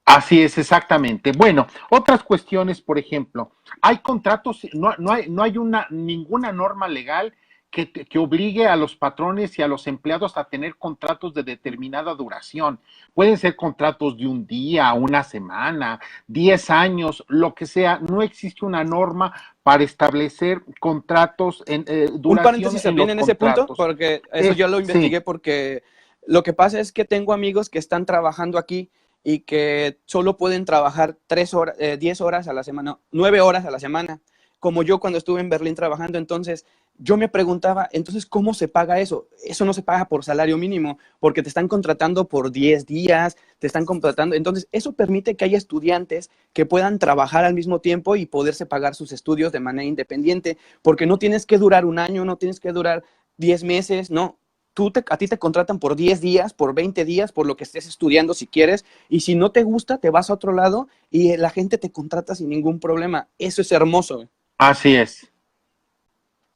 así es, exactamente. Bueno, otras cuestiones, por ejemplo, hay contratos, no hay ninguna norma legal que obligue a los patrones y a los empleados a tener contratos de determinada duración. Pueden ser contratos de un día, una semana, 10 años, lo que sea. No existe una norma para establecer contratos en Un duración paréntesis en también los en ese punto, contratos. porque eso yo lo Sí, investigué, porque lo que pasa es que tengo amigos que están trabajando aquí y que solo pueden trabajar 3 horas, 10 horas a la semana, no, 9 horas a la semana, como yo cuando estuve en Berlín trabajando. Entonces yo me preguntaba, entonces, ¿cómo se paga eso? Eso no se paga por salario mínimo, porque te están contratando por 10 días, te están contratando. Entonces, eso permite que haya estudiantes que puedan trabajar al mismo tiempo y poderse pagar sus estudios de manera independiente, porque no tienes que durar un año, no tienes que durar 10 meses, no. A ti te contratan por 10 días, por 20 días, por lo que estés estudiando si quieres, y si no te gusta, te vas a otro lado y la gente te contrata sin ningún problema. Eso es hermoso. así es.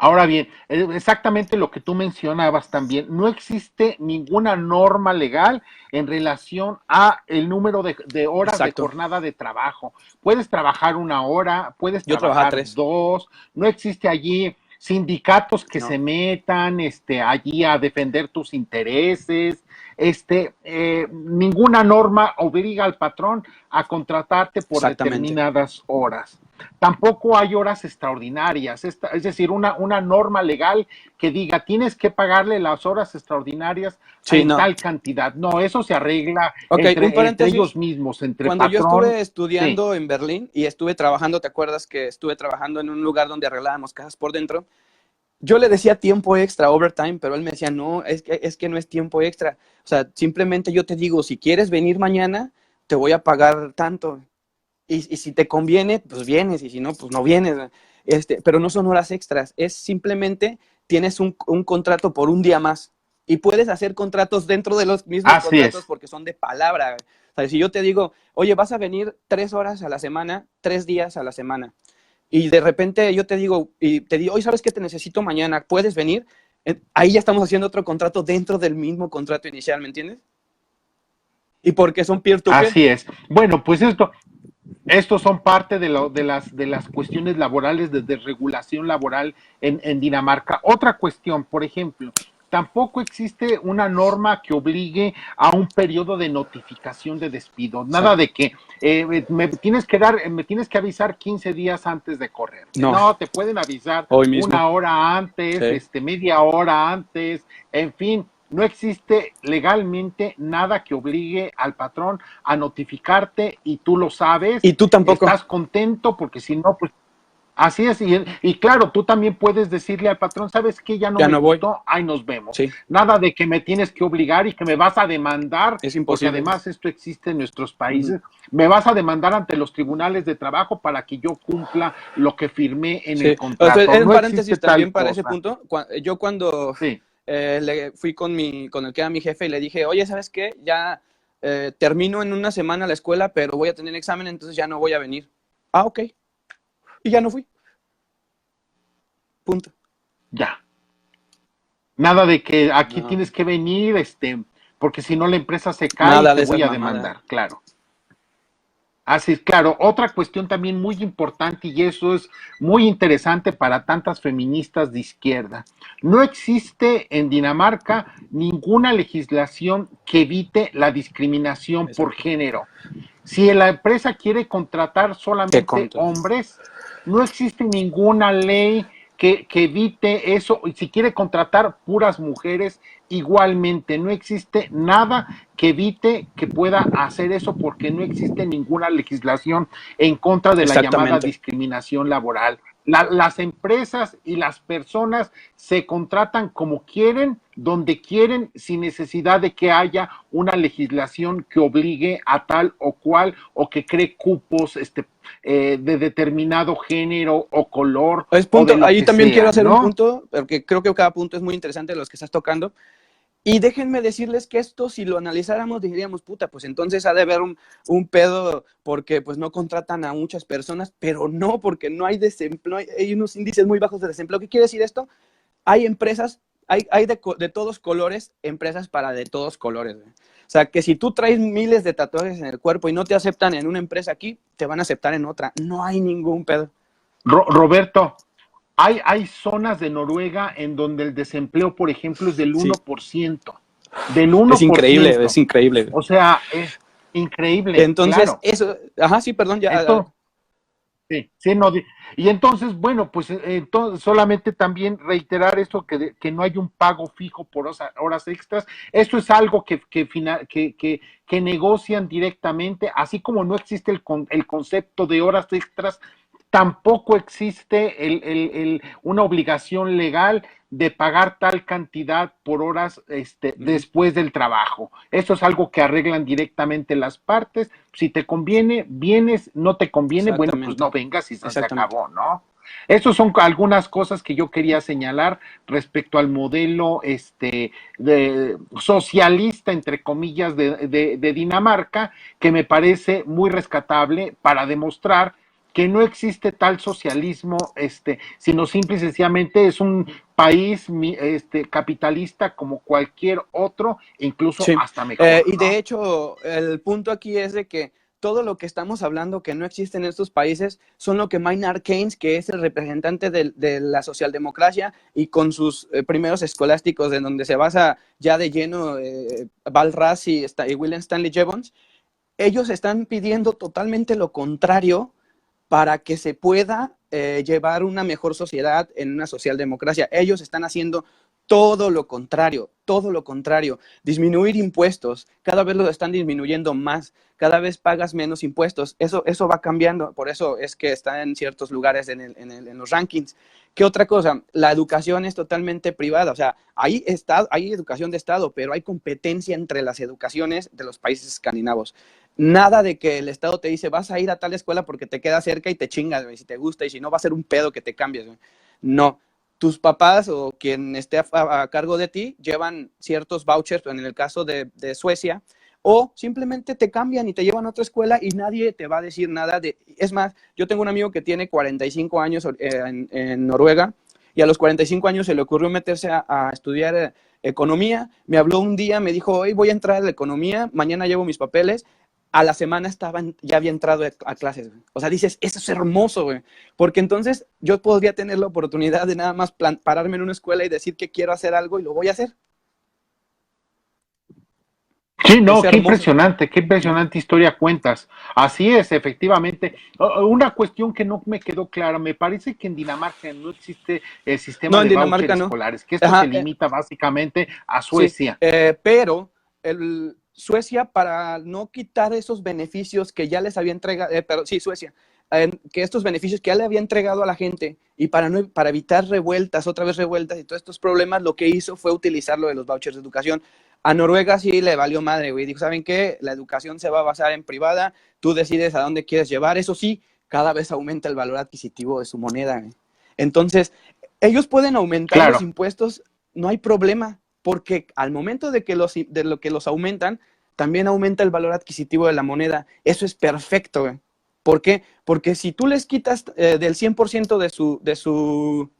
Ahora bien, exactamente lo que tú mencionabas también, no existe ninguna norma legal en relación a el número de horas de Exacto. jornada de trabajo. Puedes trabajar 1 hora, puedes Yo trabajaba trabajar 3. 2, no existe allí sindicatos que se No, metan allí a defender tus intereses, ninguna norma obliga al patrón a contratarte por exactamente. determinadas horas. Tampoco hay horas extraordinarias, es decir, una norma legal que diga tienes que pagarle las horas extraordinarias Sí, en no. tal cantidad. No, eso se arregla Ok, un entre ellos paréntesis. mismos, entre Cuando yo patrón. estuve Sí, estudiando en Berlín y estuve trabajando, ¿te acuerdas que estuve trabajando en un lugar donde arreglábamos casas por dentro? Yo le decía tiempo extra, overtime, pero él me decía, no, es que no es tiempo extra. O sea, simplemente yo te digo, si quieres venir mañana, te voy a pagar tanto. Y si te conviene, pues vienes, y si no, pues no vienes. Pero no son horas extras, es simplemente tienes un contrato por un día más. Y puedes hacer contratos dentro de los mismos así contratos es, porque son de palabra. O sea, si yo te digo, oye, vas a venir 3 horas a la semana, 3 días a la semana, y de repente yo te digo, oye, ¿sabes qué? Te necesito mañana, ¿puedes venir? Ahí ya estamos haciendo otro contrato dentro del mismo contrato inicial, ¿me entiendes? Y porque son peer-to-peer. así es. Bueno, pues estos son parte de las cuestiones laborales, de desregulación laboral en Dinamarca. Otra cuestión, por ejemplo, tampoco existe una norma que obligue a un periodo de notificación de despido. Nada Exacto. de que me tienes que avisar 15 días antes de correrte. No, No, te pueden avisar hoy mismo. 1 hora antes, Sí. media hora antes, en fin. No existe legalmente nada que obligue al patrón a notificarte y tú lo sabes, Y tú tampoco. estás contento porque si no, pues así es. Y claro, tú también puedes decirle al patrón, ¿sabes qué? Ya no Ya me no voy. gustó, ahí nos vemos. Sí, Nada de que me tienes que obligar y que me vas a demandar, es porque imposible. además esto existe en nuestros Ujú. países, me vas a demandar ante los tribunales de trabajo para que yo cumpla lo que firmé en el Sí, o sea, contrato. en No existe paréntesis tal también para ese cosa. punto, yo cuando Sí, fui con el que era mi jefe y le dije, oye, ¿sabes qué? Ya termino en una semana la escuela, pero voy a tener examen, entonces ya no voy a venir. Ah, ok. Y ya no fui. Punto. Ya. Nada de que aquí No, tienes que venir, porque si no la empresa se cae y nada te de esas voy a mamadas. demandar, claro. Así es, claro. Otra cuestión también muy importante, y eso es muy interesante para tantas feministas de izquierda. No existe en Dinamarca ninguna legislación que evite la discriminación por Exacto. género. Si la empresa quiere contratar Te solamente conto. hombres, no existe ninguna ley que evite eso. Y si quiere contratar puras mujeres, igualmente, no existe nada que evite que pueda hacer eso porque no existe ninguna legislación en contra de la llamada Exactamente. discriminación laboral. Las empresas y las personas se contratan como quieren, donde quieren, sin necesidad de que haya una legislación que obligue a tal o cual o que cree cupos de determinado género o color Es o de punto. lo Ahí que también quiero sea, hacer un ¿no? punto, porque creo que cada punto es muy interesante de los que estás tocando. Y déjenme decirles que esto, si lo analizáramos, diríamos, puta, pues entonces ha de haber un pedo porque pues no contratan a muchas personas, pero no, porque no hay desempleo, hay unos índices muy bajos de desempleo. ¿Qué quiere decir esto? Hay empresas, hay de todos colores, empresas para de todos colores. ¿Ve? O sea, que si tú traes miles de tatuajes en el cuerpo y no te aceptan en una empresa aquí, te van a aceptar en otra. No hay ningún pedo. Roberto, hay zonas de Noruega en donde el desempleo, por ejemplo, es del Sí, 1%. Del es increíble, 1%. es increíble. O sea, es increíble, Entonces, claro. eso, ajá, sí, perdón, ya, Esto, sí, sí, no. Y entonces, bueno, pues entonces, solamente también reiterar esto, que no hay un pago fijo por horas extras. Esto es algo que negocian directamente, así como no existe el concepto de horas extras, tampoco existe una obligación legal de pagar tal cantidad por horas ujú, después del trabajo. Eso es algo que arreglan directamente las partes. Si te conviene, vienes; no te conviene, bueno, pues no exactamente, vengas y se exactamente. acabó, ¿no? Esas son algunas cosas que yo quería señalar respecto al modelo socialista, entre comillas, de Dinamarca, que me parece muy rescatable para demostrar que no existe tal socialismo, sino simple y sencillamente es un país capitalista como cualquier otro, incluso Sí, hasta mejor, y de ¿no? hecho, el punto aquí es de que todo lo que estamos hablando que no existe en estos países son lo que Maynard Keynes, que es el representante de la socialdemocracia y con sus primeros escolásticos, en donde se basa ya de lleno Val Raz y William Stanley Jevons, ellos están pidiendo totalmente lo contrario para que se pueda llevar una mejor sociedad en una socialdemocracia. Ellos están haciendo todo lo contrario, disminuir impuestos, cada vez los están disminuyendo más, cada vez pagas menos impuestos, eso va cambiando, por eso es que está en ciertos lugares en los rankings. ¿Qué otra cosa? La educación es totalmente privada, o sea, hay educación de Estado, pero hay competencia entre las educaciones de los países escandinavos. Nada de que el Estado te dice, vas a ir a tal escuela porque te queda cerca y te chingas, güey, si te gusta, y si no va a ser un pedo que te cambies, güey. No, tus papás o quien esté a cargo de ti llevan ciertos vouchers, en el caso de Suecia, o simplemente te cambian y te llevan a otra escuela y nadie te va a decir nada de... Es más, yo tengo un amigo que tiene 45 años en Noruega y a los 45 años se le ocurrió meterse a estudiar economía. Me habló un día, me dijo, hoy voy a entrar a la economía, mañana llevo mis papeles. A la semana ya había entrado a clases, güey. O sea, dices, eso es hermoso, güey. Porque entonces yo podría tener la oportunidad de nada más pararme en una escuela y decir que quiero hacer algo y lo voy a hacer. Sí, Es no, hermoso. qué impresionante historia cuentas. Así es, efectivamente. Una cuestión que no me quedó clara, me parece que en Dinamarca no existe el sistema No, en de voucher Dinamarca no. escolares, que esto se Ajá, limita básicamente a sí, Suecia. pero Suecia, para no quitar esos beneficios que ya les había entregado, pero sí, Suecia, que estos beneficios que ya le había entregado a la gente y para evitar revueltas, otra vez revueltas y todos estos problemas, lo que hizo fue utilizar lo de los vouchers de educación. A Noruega sí le valió madre, güey. Dijo, ¿saben qué? La educación se va a basar en privada, tú decides a dónde quieres llevar. Eso sí, cada vez aumenta el valor adquisitivo de su moneda, güey. Entonces, ellos pueden aumentar los Claro. impuestos no hay problema, porque al momento de lo que los aumentan, también aumenta el valor adquisitivo de la moneda. Eso es perfecto, güey. ¿Por qué? Porque si tú les quitas del 100% de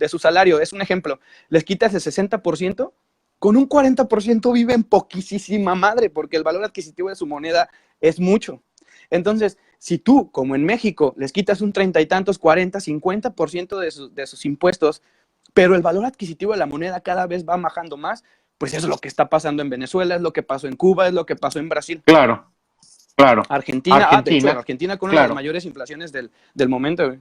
su salario, es un ejemplo, les quitas el 60%, con un 40% viven poquísima madre, porque el valor adquisitivo de su moneda es mucho. Entonces, si tú, como en México, les quitas un 30 y tantos, 40, 50% de sus impuestos, pero el valor adquisitivo de la moneda cada vez va bajando más, pues eso es lo que está pasando en Venezuela, es lo que pasó en Cuba, es lo que pasó en Brasil. Claro, claro. Argentina, de hecho, Argentina, Argentina con una de las claro, mayores inflaciones del momento, güey.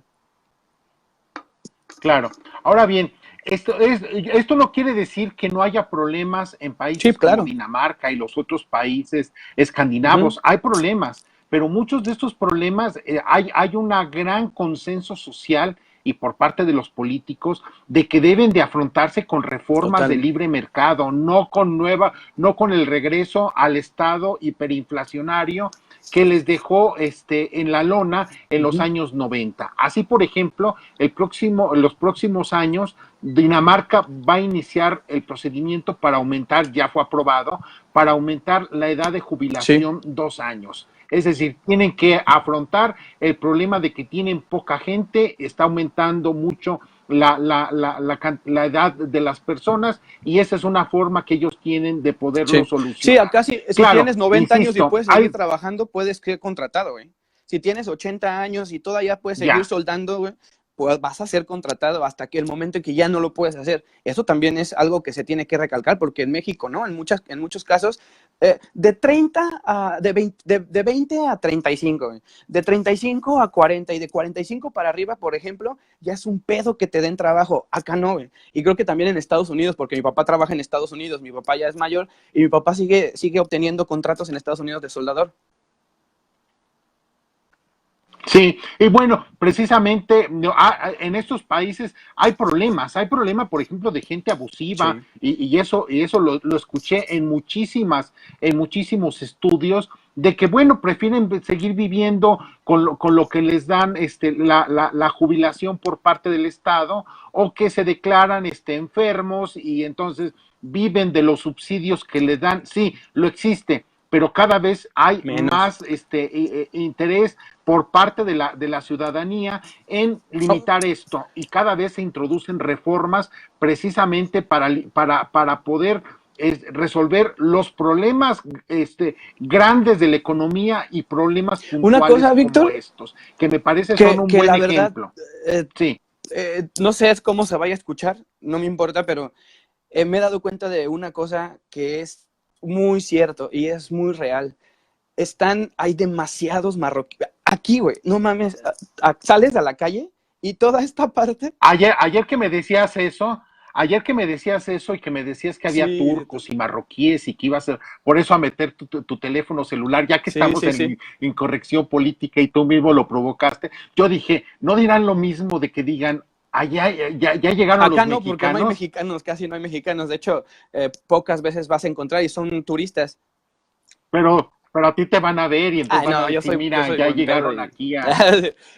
claro. Ahora bien, esto no quiere decir que no haya problemas en Sí, países como claro. Dinamarca y los otros países Uh-huh. escandinavos. Hay problemas, pero muchos de estos problemas hay un gran consenso social y por parte de los políticos de que deben de afrontarse con reformas de Total. libre mercado, no con el regreso al estado hiperinflacionario que les dejó en la lona en los Uh-huh. años 90. Así, por ejemplo, los próximos años, Dinamarca va a iniciar el procedimiento para aumentar, ya fue aprobado, para aumentar la edad de Sí. jubilación 2 años. Es decir, tienen que afrontar el problema de que tienen poca gente, está aumentando mucho la edad de las personas y esa es una forma que ellos tienen de poderlo Sí. Sí, solucionar. acá si Claro, tienes 90 años y insisto, puedes seguir trabajando, puedes ser contratado, güey. Si tienes 80 años y todavía puedes seguir ya, soldando, güey, pues vas a ser contratado hasta que el momento en que ya no lo puedes hacer. Eso también es algo que se tiene que recalcar, porque en México, ¿no? En muchos casos, de 30 de 20 a 35, güey. De 35 a 40 y de 45 para arriba, por ejemplo, ya es un pedo que te den trabajo. Acá no, güey. Y creo que también en Estados Unidos, porque mi papá trabaja en Estados Unidos, mi papá ya es mayor y mi papá sigue obteniendo contratos en Estados Unidos de soldador. sí, y bueno, precisamente no, en estos países hay problemas, por ejemplo, de gente abusiva, Sí, y eso lo escuché en muchísimos estudios, de que bueno, prefieren seguir viviendo con lo que les dan la jubilación por parte del Estado, o que se declaran enfermos y entonces viven de los subsidios que les dan. Sí, lo existe, pero cada vez hay menos. más interés por parte de la ciudadanía en Oh, limitar esto y cada vez se introducen reformas precisamente para poder resolver los problemas grandes de la economía y problemas una cosa, puntuales como Víctor, estos, que me parece son un que buen la verdad, ejemplo. eh, Sí, no sé cómo se vaya a escuchar, no me importa, pero me he dado cuenta de una cosa que es muy cierto y es muy real. Hay demasiados marroquíes. Aquí, güey, no mames, sales a la calle y toda esta parte. ayer que me decías eso, ayer que me decías eso y que me decías que había Sí, turcos y marroquíes y que ibas por eso a meter tu teléfono celular, ya que sí, estamos sí, en sí. incorrección política y tú mismo lo provocaste, yo dije, no dirán lo mismo de que digan, allá ya llegaron los Acá no, porque no hay mexicanos, mexicanos, casi no hay mexicanos. De hecho, pocas veces vas a encontrar y son turistas. pero a ti te van a ver y entonces Ay, van a no, decir, yo mira, soy ya buen pedo llegaron y... aquí a...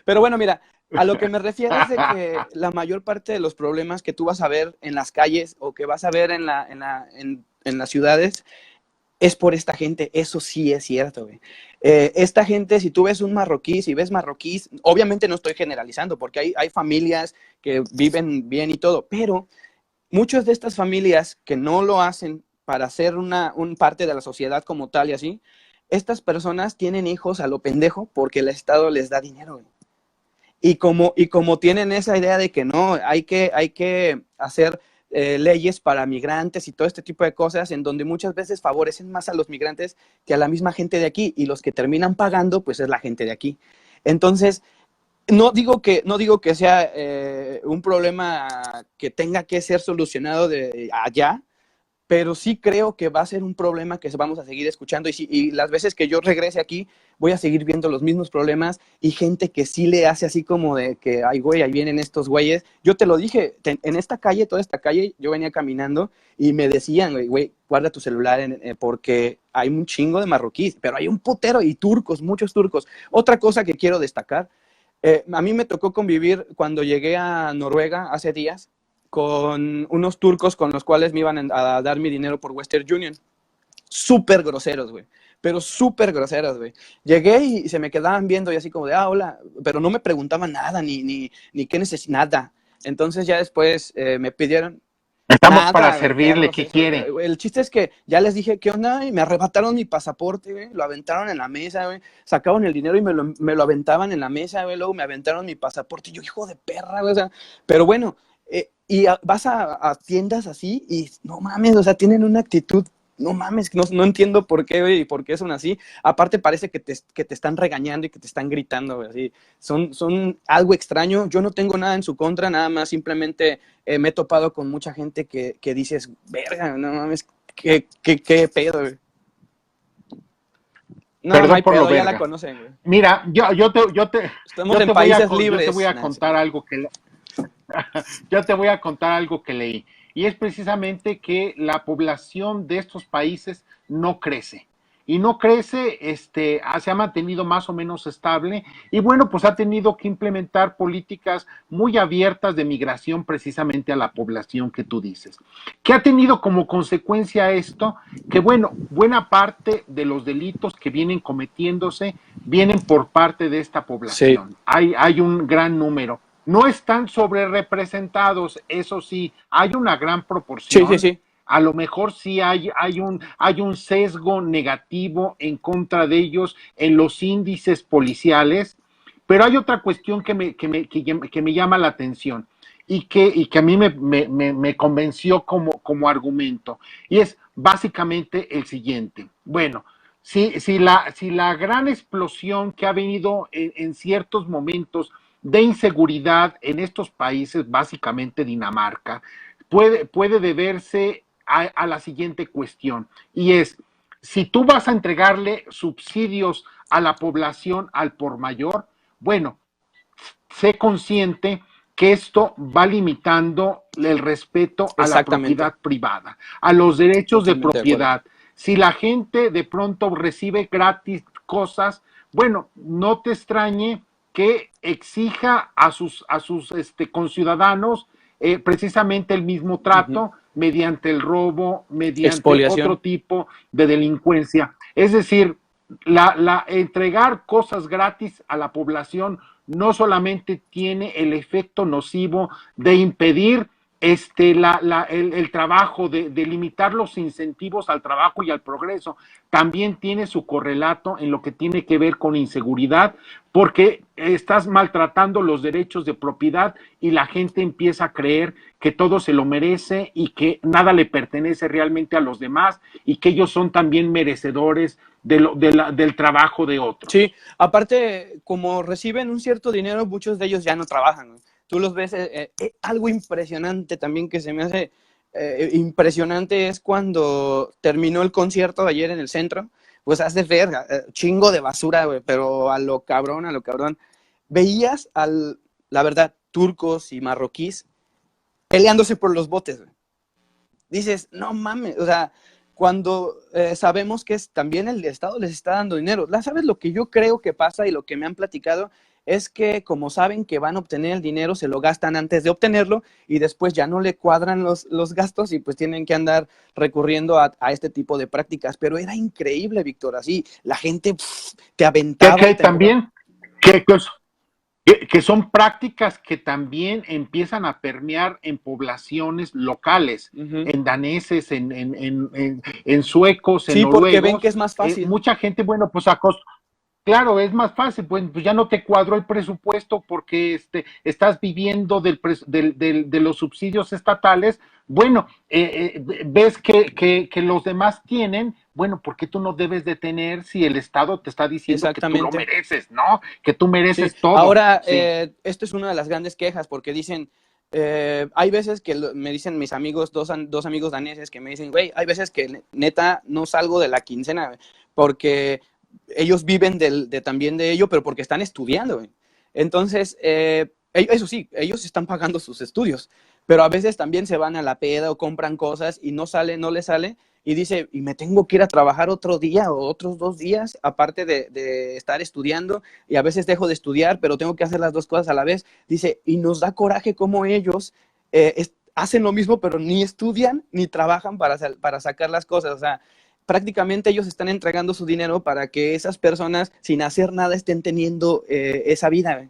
Pero bueno, mira, a lo que me refiero es de que la mayor parte de los problemas que tú vas a ver en las calles o que vas a ver en las ciudades es por esta gente. Eso sí es cierto, güey. Esta gente, si tú ves un marroquí, si ves marroquíes, obviamente no estoy generalizando porque hay familias que viven bien y todo, pero muchas de estas familias que no lo hacen para ser un parte de la sociedad como tal y así, estas personas tienen hijos a lo pendejo porque el Estado les da dinero. Güey. Y como tienen esa idea de que no, hay que hacer leyes para migrantes y todo este tipo de cosas, en donde muchas veces favorecen más a los migrantes que a la misma gente de aquí, y los que terminan pagando, pues es la gente de aquí. Entonces, no digo que sea un problema que tenga que ser solucionado de allá, pero sí creo que va a ser un problema que vamos a seguir escuchando y las veces que yo regrese aquí voy a seguir viendo los mismos problemas y gente que sí le hace así como de que, ay, güey, ahí vienen estos güeyes. Yo te lo dije, en esta calle, toda esta calle, yo venía caminando y me decían, güey, guarda tu celular porque hay un chingo de marroquíes, pero hay un putero y turcos, muchos turcos. Otra cosa que quiero destacar, a mí me tocó convivir cuando llegué a Noruega hace días con unos turcos con los cuales me iban a dar mi dinero por Western Union. Súper groseros, güey. Pero súper groseros, güey. Llegué y se me quedaban viendo y así como de, hola. Pero no me preguntaban nada, ni qué nada. Entonces ya después me pidieron, Estamos para nada, güey, servirle, perros. ¿qué quiere? El chiste es que ya les dije, ¿qué onda? Y me arrebataron mi pasaporte, güey. Lo aventaron en la mesa, güey. Sacaban el dinero y me lo aventaban en la mesa, güey. Luego me aventaron mi pasaporte. Y yo, hijo de perra, güey. O sea, pero bueno, vas a tiendas así y no mames, o sea, tienen una actitud. No mames, no entiendo por qué, güey, y por qué son así. Aparte parece que te están regañando y que te están gritando, güey, así. Son algo extraño. Yo no tengo nada en su contra, nada más simplemente me he topado con mucha gente que dices, verga, no mames, qué pedo, güey. No, Perdón no hay por lo pedo, ya verga. la conocen, güey. Mira, Estamos en países libres. Yo te voy a contar algo yo te voy a contar algo que leí. Y es precisamente que la población de estos países no crece. Y no crece, se ha mantenido más o menos estable. Y bueno, pues ha tenido que implementar políticas muy abiertas de migración precisamente a la población que tú dices. ¿Qué ha tenido como consecuencia esto? Que bueno, buena parte de los delitos que vienen cometiéndose vienen por parte de esta población. Sí. Hay un gran número. No están sobre representados, eso sí, hay una gran proporción. Sí, sí, sí. A lo mejor sí hay un sesgo negativo en contra de ellos en los índices policiales, pero hay otra cuestión que me llama la atención y que a mí me convenció como argumento, y es básicamente el siguiente. Bueno, si la gran explosión que ha venido en ciertos momentos de inseguridad en estos países, básicamente Dinamarca, puede deberse a la siguiente cuestión, y es, si tú vas a entregarle subsidios a la población al por mayor, bueno, sé consciente que esto va limitando el respeto a la propiedad privada, a los derechos de propiedad. Si la gente de pronto recibe gratis cosas, bueno, no te extrañe que exija a sus conciudadanos precisamente el mismo trato mediante el robo, mediante otro tipo de delincuencia. Es decir, entregar cosas gratis a la población no solamente tiene el efecto nocivo de impedir el trabajo, de limitar los incentivos al trabajo y al progreso, también tiene su correlato en lo que tiene que ver con inseguridad, porque estás maltratando los derechos de propiedad y la gente empieza a creer que todo se lo merece y que nada le pertenece realmente a los demás y que ellos son también merecedores del trabajo de otros. Sí, aparte, como reciben un cierto dinero, muchos de ellos ya no trabajan, ¿no? Tú los ves, algo impresionante también que se me hace impresionante es cuando terminó el concierto de ayer en el centro, pues hace verga, chingo de basura, güey, pero a lo cabrón, a lo cabrón. Veías la verdad, turcos y marroquíes peleándose por los botes, güey. Dices, no mames, o sea, cuando sabemos que también el Estado les está dando dinero. ¿Sabes lo que yo creo que pasa y lo que me han platicado? Es que como saben que van a obtener el dinero, se lo gastan antes de obtenerlo y después ya no le cuadran los gastos y pues tienen que andar recurriendo a este tipo de prácticas. Pero era increíble, Víctor, así la gente te aventaba. Que también, que son prácticas que también empiezan a permear en poblaciones locales, en daneses, en suecos, en noruegos. Sí, porque ven que es más fácil. Mucha gente, bueno, pues claro, es más fácil, pues ya no te cuadró el presupuesto porque estás viviendo de los subsidios estatales. Bueno, ves que los demás tienen, bueno, ¿por qué tú no debes de tener si el Estado te está diciendo que tú lo mereces, ¿no? Que tú mereces todo. Ahora, esto es una de las grandes quejas porque dicen, hay veces que me dicen mis amigos, dos amigos daneses que me dicen, güey, hay veces que neta no salgo de la quincena porque ellos viven también de ello, pero porque están estudiando, güey. Entonces, eso sí, ellos están pagando sus estudios, pero a veces también se van a la peda o compran cosas y no les sale, y dice, y me tengo que ir a trabajar otro día o otros 2 días, aparte de estar estudiando, y a veces dejo de estudiar, pero tengo que hacer las dos cosas a la vez. Dice, y nos da coraje como ellos hacen lo mismo, pero ni estudian ni trabajan para sacar las cosas. O sea, prácticamente ellos están entregando su dinero para que esas personas, sin hacer nada, estén teniendo esa vida.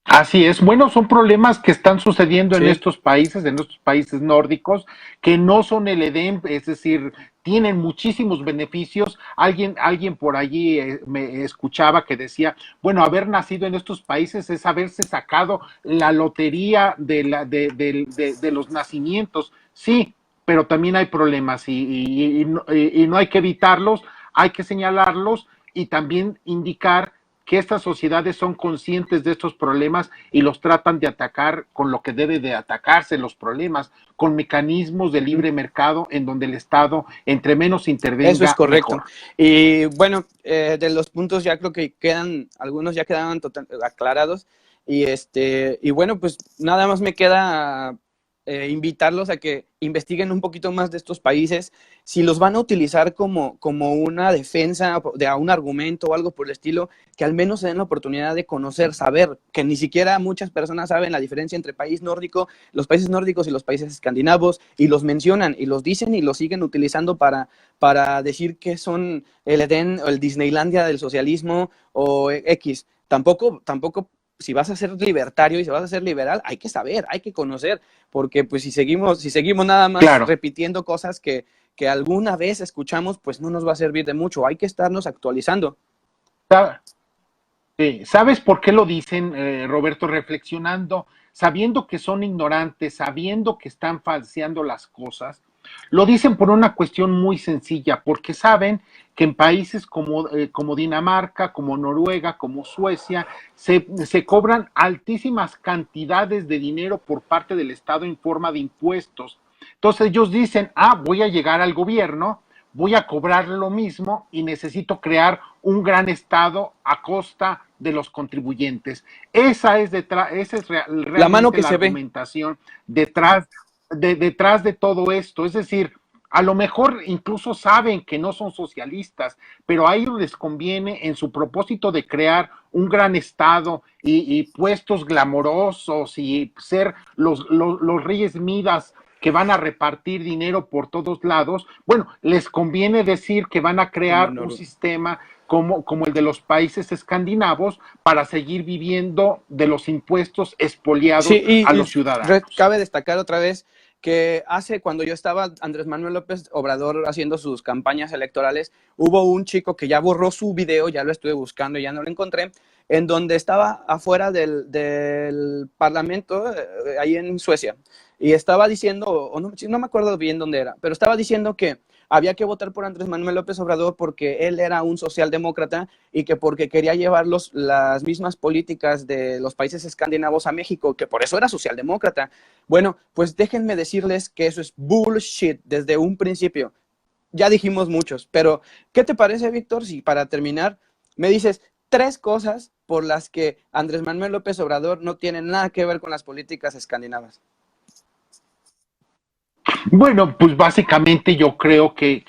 Así es. Bueno, son problemas que están sucediendo Sí, en estos países nórdicos, que no son el Edén, es decir, tienen muchísimos beneficios. Alguien por allí me escuchaba que decía, bueno, haber nacido en estos países es haberse sacado la lotería de los nacimientos. Sí, pero también hay problemas y no hay que evitarlos, hay que señalarlos y también indicar que estas sociedades son conscientes de estos problemas y los tratan de atacar con lo que debe de atacarse los problemas, con mecanismos de libre mercado en donde el Estado, entre menos eso es intervenga, correcto. mejor. Y bueno, de los puntos ya creo que algunos ya quedaron aclarados. Y bueno, pues nada más me queda invitarlos a que investiguen un poquito más de estos países, si los van a utilizar como una defensa de un argumento o algo por el estilo, que al menos se den la oportunidad de conocer, saber, que ni siquiera muchas personas saben la diferencia entre los países nórdicos y los países escandinavos, y los mencionan y los dicen y los siguen utilizando para decir que son el Edén o el Disneylandia del socialismo o X. Tampoco si vas a ser libertario y si vas a ser liberal, hay que saber, hay que conocer, porque pues si seguimos nada más Claro. repitiendo cosas que alguna vez escuchamos, pues no nos va a servir de mucho, hay que estarnos actualizando. ¿Sabes por qué lo dicen, Roberto? Reflexionando, sabiendo que son ignorantes, sabiendo que están falseando las cosas, lo dicen por una cuestión muy sencilla, porque saben que en países como Dinamarca, como Noruega, como Suecia, se cobran altísimas cantidades de dinero por parte del Estado en forma de impuestos. Entonces ellos dicen, voy a llegar al gobierno, voy a cobrar lo mismo y necesito crear un gran Estado a costa de los contribuyentes. Esa es La mano realmente que la se ve. argumentación detrás de todo esto. Es decir, a lo mejor incluso saben que no son socialistas, pero a ellos les conviene en su propósito de crear un gran Estado y puestos glamorosos y ser los reyes Midas que van a repartir dinero por todos lados, bueno, les conviene decir que van a Como crear un Noruega. sistema como el de los países escandinavos para seguir viviendo de los impuestos Sí, expoliados a los ciudadanos. cabe destacar otra vez que cuando yo estaba Andrés Manuel López Obrador haciendo sus campañas electorales, hubo un chico que ya borró su video, ya lo estuve buscando y ya no lo encontré, en donde estaba afuera del Parlamento, ahí en Suecia, y estaba diciendo, no me acuerdo bien dónde era, pero estaba diciendo que había que votar por Andrés Manuel López Obrador porque él era un socialdemócrata y que porque quería llevar las mismas políticas de los países escandinavos a México, que por eso era socialdemócrata. Bueno, pues déjenme decirles que eso es bullshit desde un principio. Ya dijimos muchos, pero ¿qué te parece, Víctor, si para terminar me dices 3 cosas por las que Andrés Manuel López Obrador no tiene nada que ver con las políticas escandinavas? Bueno, pues básicamente yo creo que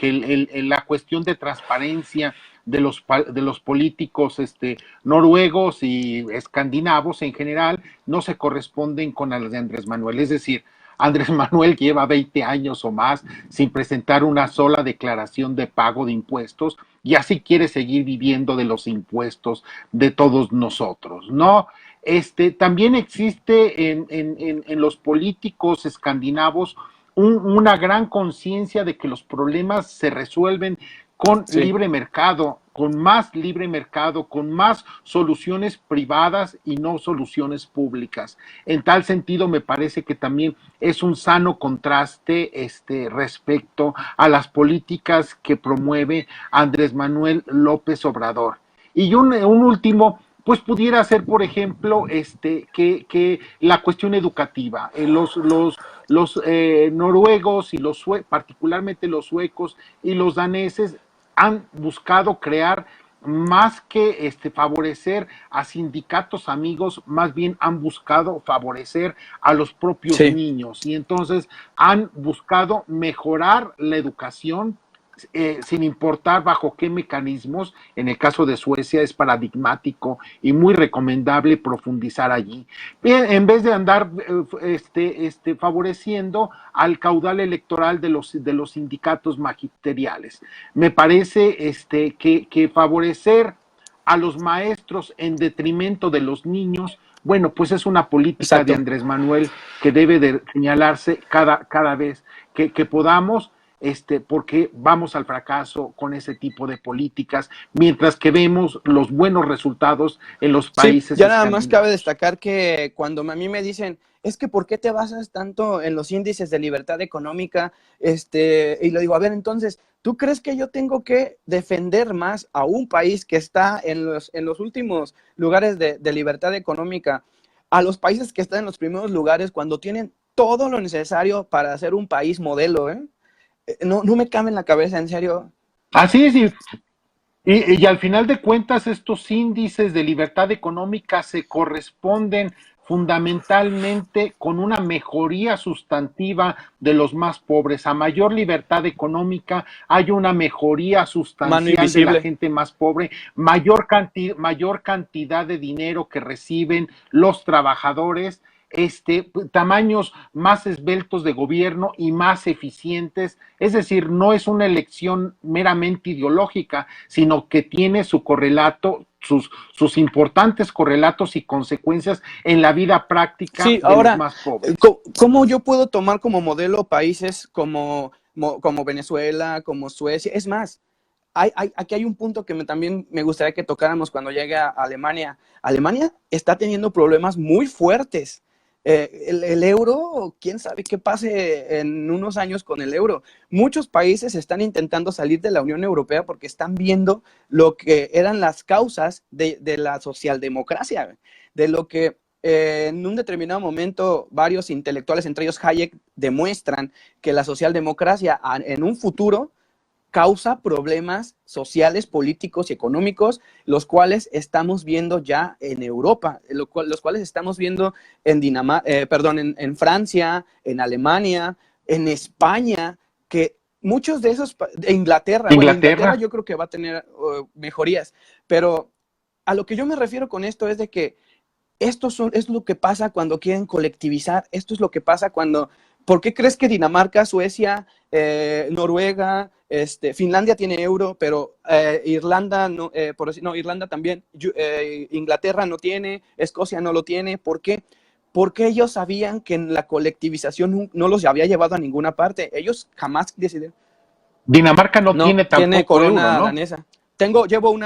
la cuestión de transparencia de los políticos noruegos y escandinavos en general no se corresponden con las de Andrés Manuel. Es decir, Andrés Manuel lleva 20 años o más sin presentar una sola declaración de pago de impuestos y así quiere seguir viviendo de los impuestos de todos nosotros, ¿no? También existe en los políticos escandinavos una gran conciencia de que los problemas se resuelven con Sí. libre mercado, con más libre mercado, con más soluciones privadas y no soluciones públicas. En tal sentido, me parece que también es un sano contraste respecto a las políticas que promueve Andrés Manuel López Obrador. Y un último, pues pudiera ser, por ejemplo, que la cuestión educativa. Los noruegos y particularmente los suecos y los daneses han buscado crear más que favorecer a sindicatos amigos, más bien han buscado favorecer a los propios Sí. niños y entonces han buscado mejorar la educación sin importar bajo qué mecanismos. En el caso de Suecia es paradigmático y muy recomendable profundizar allí. Bien, en vez de andar favoreciendo al caudal electoral de los sindicatos magisteriales. Me parece que favorecer a los maestros en detrimento de los niños, bueno, pues es una política de Exacto. Andrés Manuel que debe de señalarse cada vez que podamos, porque vamos al fracaso con ese tipo de políticas, mientras que vemos los buenos resultados en los Sí, países ya nada más cabe escandinavos. destacar que cuando a mí me dicen, es que ¿por qué te basas tanto en los índices de libertad económica? Y le digo, a ver, entonces, ¿tú crees que yo tengo que defender más a un país que está en los últimos lugares de libertad económica, a los países que están en los primeros lugares cuando tienen todo lo necesario para ser un país modelo, ¿eh? No, no me cabe en la cabeza, en serio. Así es, y al final de cuentas, estos índices de libertad económica se corresponden fundamentalmente con una mejoría sustantiva de los más pobres. A mayor libertad económica hay una mejoría Mano sustancial de la invisible. gente más pobre, mayor cantidad de dinero que reciben los trabajadores, tamaños más esbeltos de gobierno y más eficientes. Es decir, no es una elección meramente ideológica, sino que tiene su correlato, sus importantes correlatos y consecuencias en la vida práctica Sí, de los ahora, más pobres. ¿cómo yo puedo tomar como modelo países como Venezuela, como Suecia? Es más, aquí hay un punto que también me gustaría que tocáramos cuando llegue a Alemania. Alemania está teniendo problemas muy fuertes. El euro, quién sabe qué pase en unos años con el euro. Muchos países están intentando salir de la Unión Europea porque están viendo lo que eran las causas de la socialdemocracia, de lo que en un determinado momento varios intelectuales, entre ellos Hayek, demuestran que la socialdemocracia en un futuro causa problemas sociales, políticos y económicos, los cuales estamos viendo ya en Europa, los cuales estamos viendo en en Francia, en Alemania, en España, que muchos de esos, Inglaterra Inglaterra. yo creo que va a tener mejorías, pero a lo que yo me refiero con esto es de que es lo que pasa cuando quieren colectivizar, esto es lo que pasa cuando, ¿por qué crees que Dinamarca, Suecia, Noruega, Finlandia tiene euro, pero Irlanda, no, no, Irlanda también, Inglaterra no tiene, Escocia no lo tiene? ¿Por qué? Porque ellos sabían que la colectivización no los había llevado a ninguna parte, ellos jamás decidieron. Dinamarca no No, tiene tiene tampoco euro, corona ¿no? danesa. Llevo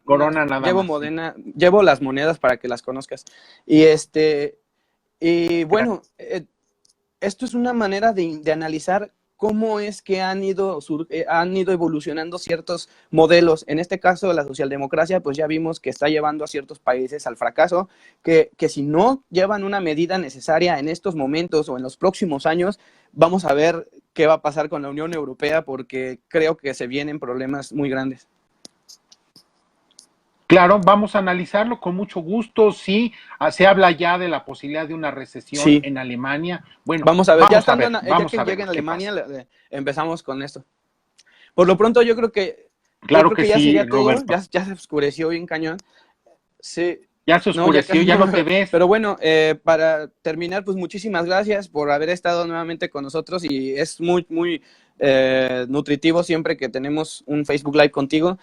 Corona nada llevo más, sí. modena, llevo las monedas para que las conozcas. Y y bueno, esto es una manera de analizar cómo es que han ido evolucionando ciertos modelos. En este caso, la socialdemocracia, pues ya vimos que está llevando a ciertos países al fracaso, que si no llevan una medida necesaria en estos momentos o en los próximos años, vamos a ver qué va a pasar con la Unión Europea, porque creo que se vienen problemas muy grandes. Claro, vamos a analizarlo con mucho gusto. Sí, se habla ya de la posibilidad de una recesión Sí, en Alemania. Bueno, vamos a ver, ya vamos que a llegue ver en qué Alemania, pasa. empezamos con esto. Por lo pronto, yo Claro creo que que ya sí, sería todo. Roberto. Ya se oscureció bien cañón. Sí, Ya se no, ya oscureció, casi ya no. no te ves. Pero bueno, para terminar, pues muchísimas gracias por haber estado nuevamente con nosotros y es muy nutritivo siempre que tenemos un Facebook Live contigo.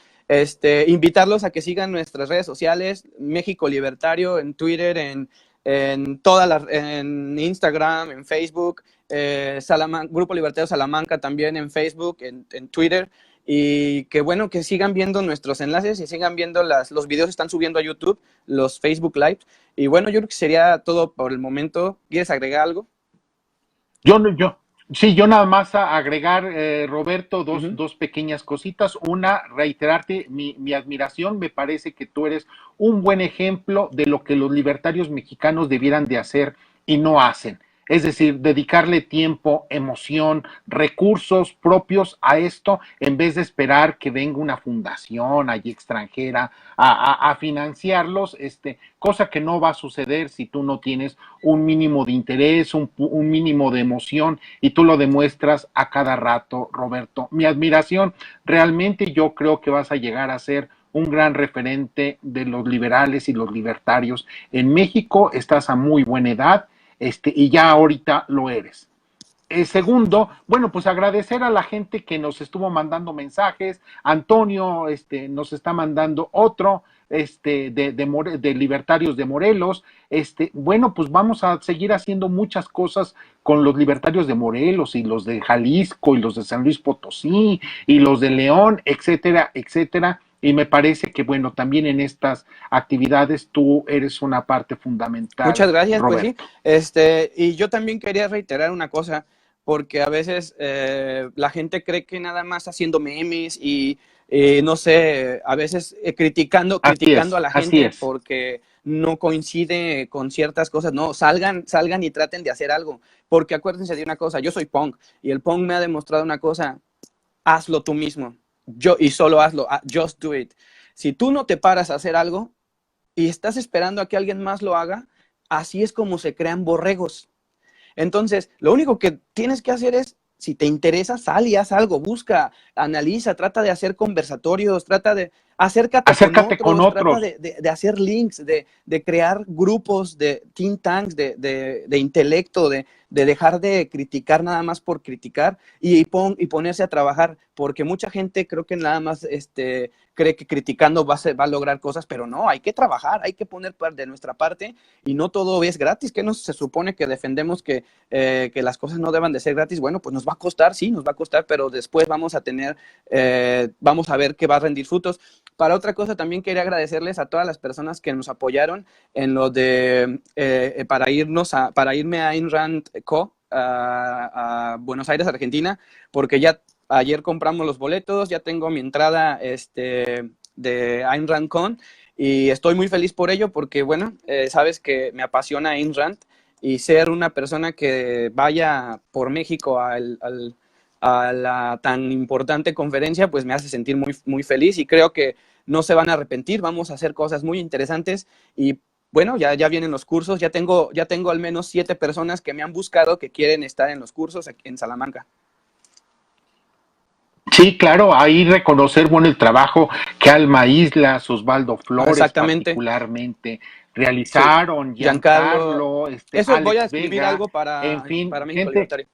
Invitarlos a que sigan nuestras redes sociales, México Libertario, en Twitter, en Instagram, en Facebook, Grupo Libertario Salamanca también en Facebook, en Twitter. Y que bueno, que sigan viendo nuestros enlaces y sigan viendo los videos que están subiendo a YouTube, los Facebook Live. Y bueno, yo creo que sería todo por el momento. ¿Quieres agregar algo? Sí, yo nada más a agregar, Roberto, Uh -huh. dos pequeñas cositas. Una, reiterarte mi admiración. Me parece que tú eres un buen ejemplo de lo que los libertarios mexicanos debieran de hacer y no hacen. Es decir, dedicarle tiempo, emoción, recursos propios a esto, en vez de esperar que venga una fundación allí extranjera a financiarlos, cosa que no va a suceder si tú no tienes un mínimo de interés, un mínimo de emoción, y tú lo demuestras a cada rato, Roberto. Mi admiración, realmente yo creo que vas a llegar a ser un gran referente de los liberales y los libertarios. En México estás a muy buena edad, y ya ahorita lo eres. Segundo, bueno, pues agradecer a la gente que nos estuvo mandando mensajes. Antonio nos está mandando otro de Libertarios de Morelos. Bueno, pues vamos a seguir haciendo muchas cosas con los Libertarios de Morelos y los de Jalisco y los de San Luis Potosí y los de León, etcétera, etcétera. Y me parece que, bueno, también en estas actividades tú eres una parte fundamental. Muchas gracias, Roberto. Pues sí. Y yo también quería reiterar una cosa, porque a veces la gente cree que nada más haciendo memes y no sé, a veces criticando a la gente porque no coincide con ciertas cosas. No, salgan y traten de hacer algo, porque acuérdense de una cosa, yo soy punk y el punk me ha demostrado una cosa: hazlo tú mismo. Y solo hazlo, just do it. Si tú no te paras a hacer algo y estás esperando a que alguien más lo haga, así es como se crean borregos. Entonces, lo único que tienes que hacer es, si te interesa, sal y haz algo, busca, analiza, trata de hacer conversatorios, trata de acércate con otros. Trata de hacer links, de crear grupos de think tanks, de intelecto, de dejar de criticar nada más por criticar y ponerse a trabajar, porque mucha gente creo que nada más cree que criticando va a lograr cosas, pero no, hay que trabajar, hay que poner de nuestra parte, y no todo es gratis. ¿Qué nos se supone que defendemos que las cosas no deban de ser gratis? Bueno, pues nos va a costar, sí, nos va a costar, pero después vamos a ver que va a rendir frutos. Para otra cosa, también quería agradecerles a todas las personas que nos apoyaron en lo de para irme a Ayn Rand Co. a Buenos Aires, Argentina, porque ya ayer compramos los boletos, ya tengo mi entrada de Ayn Rand Con, y estoy muy feliz por ello, porque bueno, sabes que me apasiona Ayn Rand, y ser una persona que vaya por México a la tan importante conferencia, pues me hace sentir muy, muy feliz, y creo que no se van a arrepentir. Vamos a hacer cosas muy interesantes, y bueno, ya vienen los cursos, ya tengo al menos 7 personas que me han buscado que quieren estar en los cursos aquí en Salamanca. Sí, claro, ahí reconocer, bueno, el trabajo que Alma Islas, Osvaldo Flores particularmente realizaron, sí. Giancarlo, eso, Alex voy a escribir Vega, algo para, en fin, para México Libertario.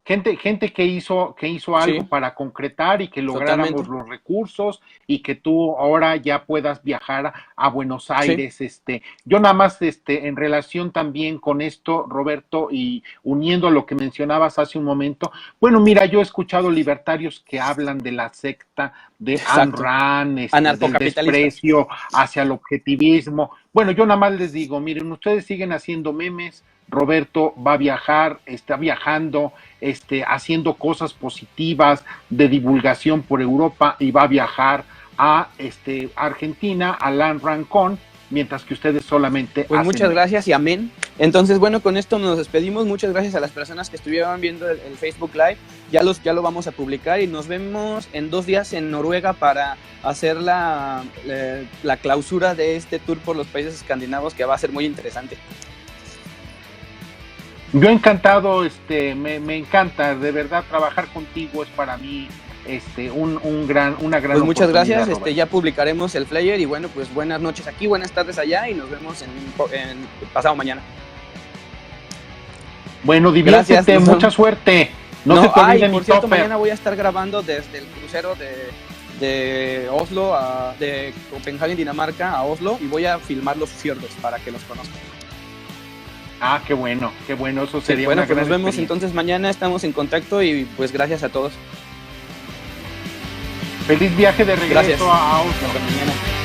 Gente que hizo algo para concretar y que lográramos los recursos, y que tú ahora ya puedas viajar a Buenos Aires. Sí. Yo nada más en relación también con esto, Roberto, y uniendo a lo que mencionabas hace un momento, bueno, mira, yo he escuchado libertarios que hablan de la secta de Ayn Rand, del desprecio hacia el objetivismo. Bueno, yo nada más les digo, miren, ustedes siguen haciendo memes, Roberto va a viajar, está viajando, haciendo cosas positivas de divulgación por Europa, y va a viajar a Argentina, a Ayn Rand Con, mientras que ustedes solamente pues muchas gracias y amén. Entonces, bueno, con esto nos despedimos. Muchas gracias a las personas que estuvieron viendo el Facebook Live. Ya lo vamos a publicar, y nos vemos en 2 días en Noruega para hacer la clausura de este tour por los países escandinavos, que va a ser muy interesante. Yo encantado, me encanta, de verdad, trabajar contigo es para mí una gran pues muchas gracias, ya publicaremos el flyer, y bueno, pues buenas noches aquí, buenas tardes allá, y nos vemos en pasado mañana. Bueno, diviértete, mucha suerte. No se te olvide por cierto, mañana voy a estar grabando desde el crucero de Oslo, de Copenhague, Dinamarca, a Oslo, y voy a filmar los fiordos para que los conozcan. Ah, qué bueno, eso sería bueno, una gran nos vemos entonces mañana, estamos en contacto, y pues gracias a todos. Feliz viaje de regreso a Oslo. Hasta mañana.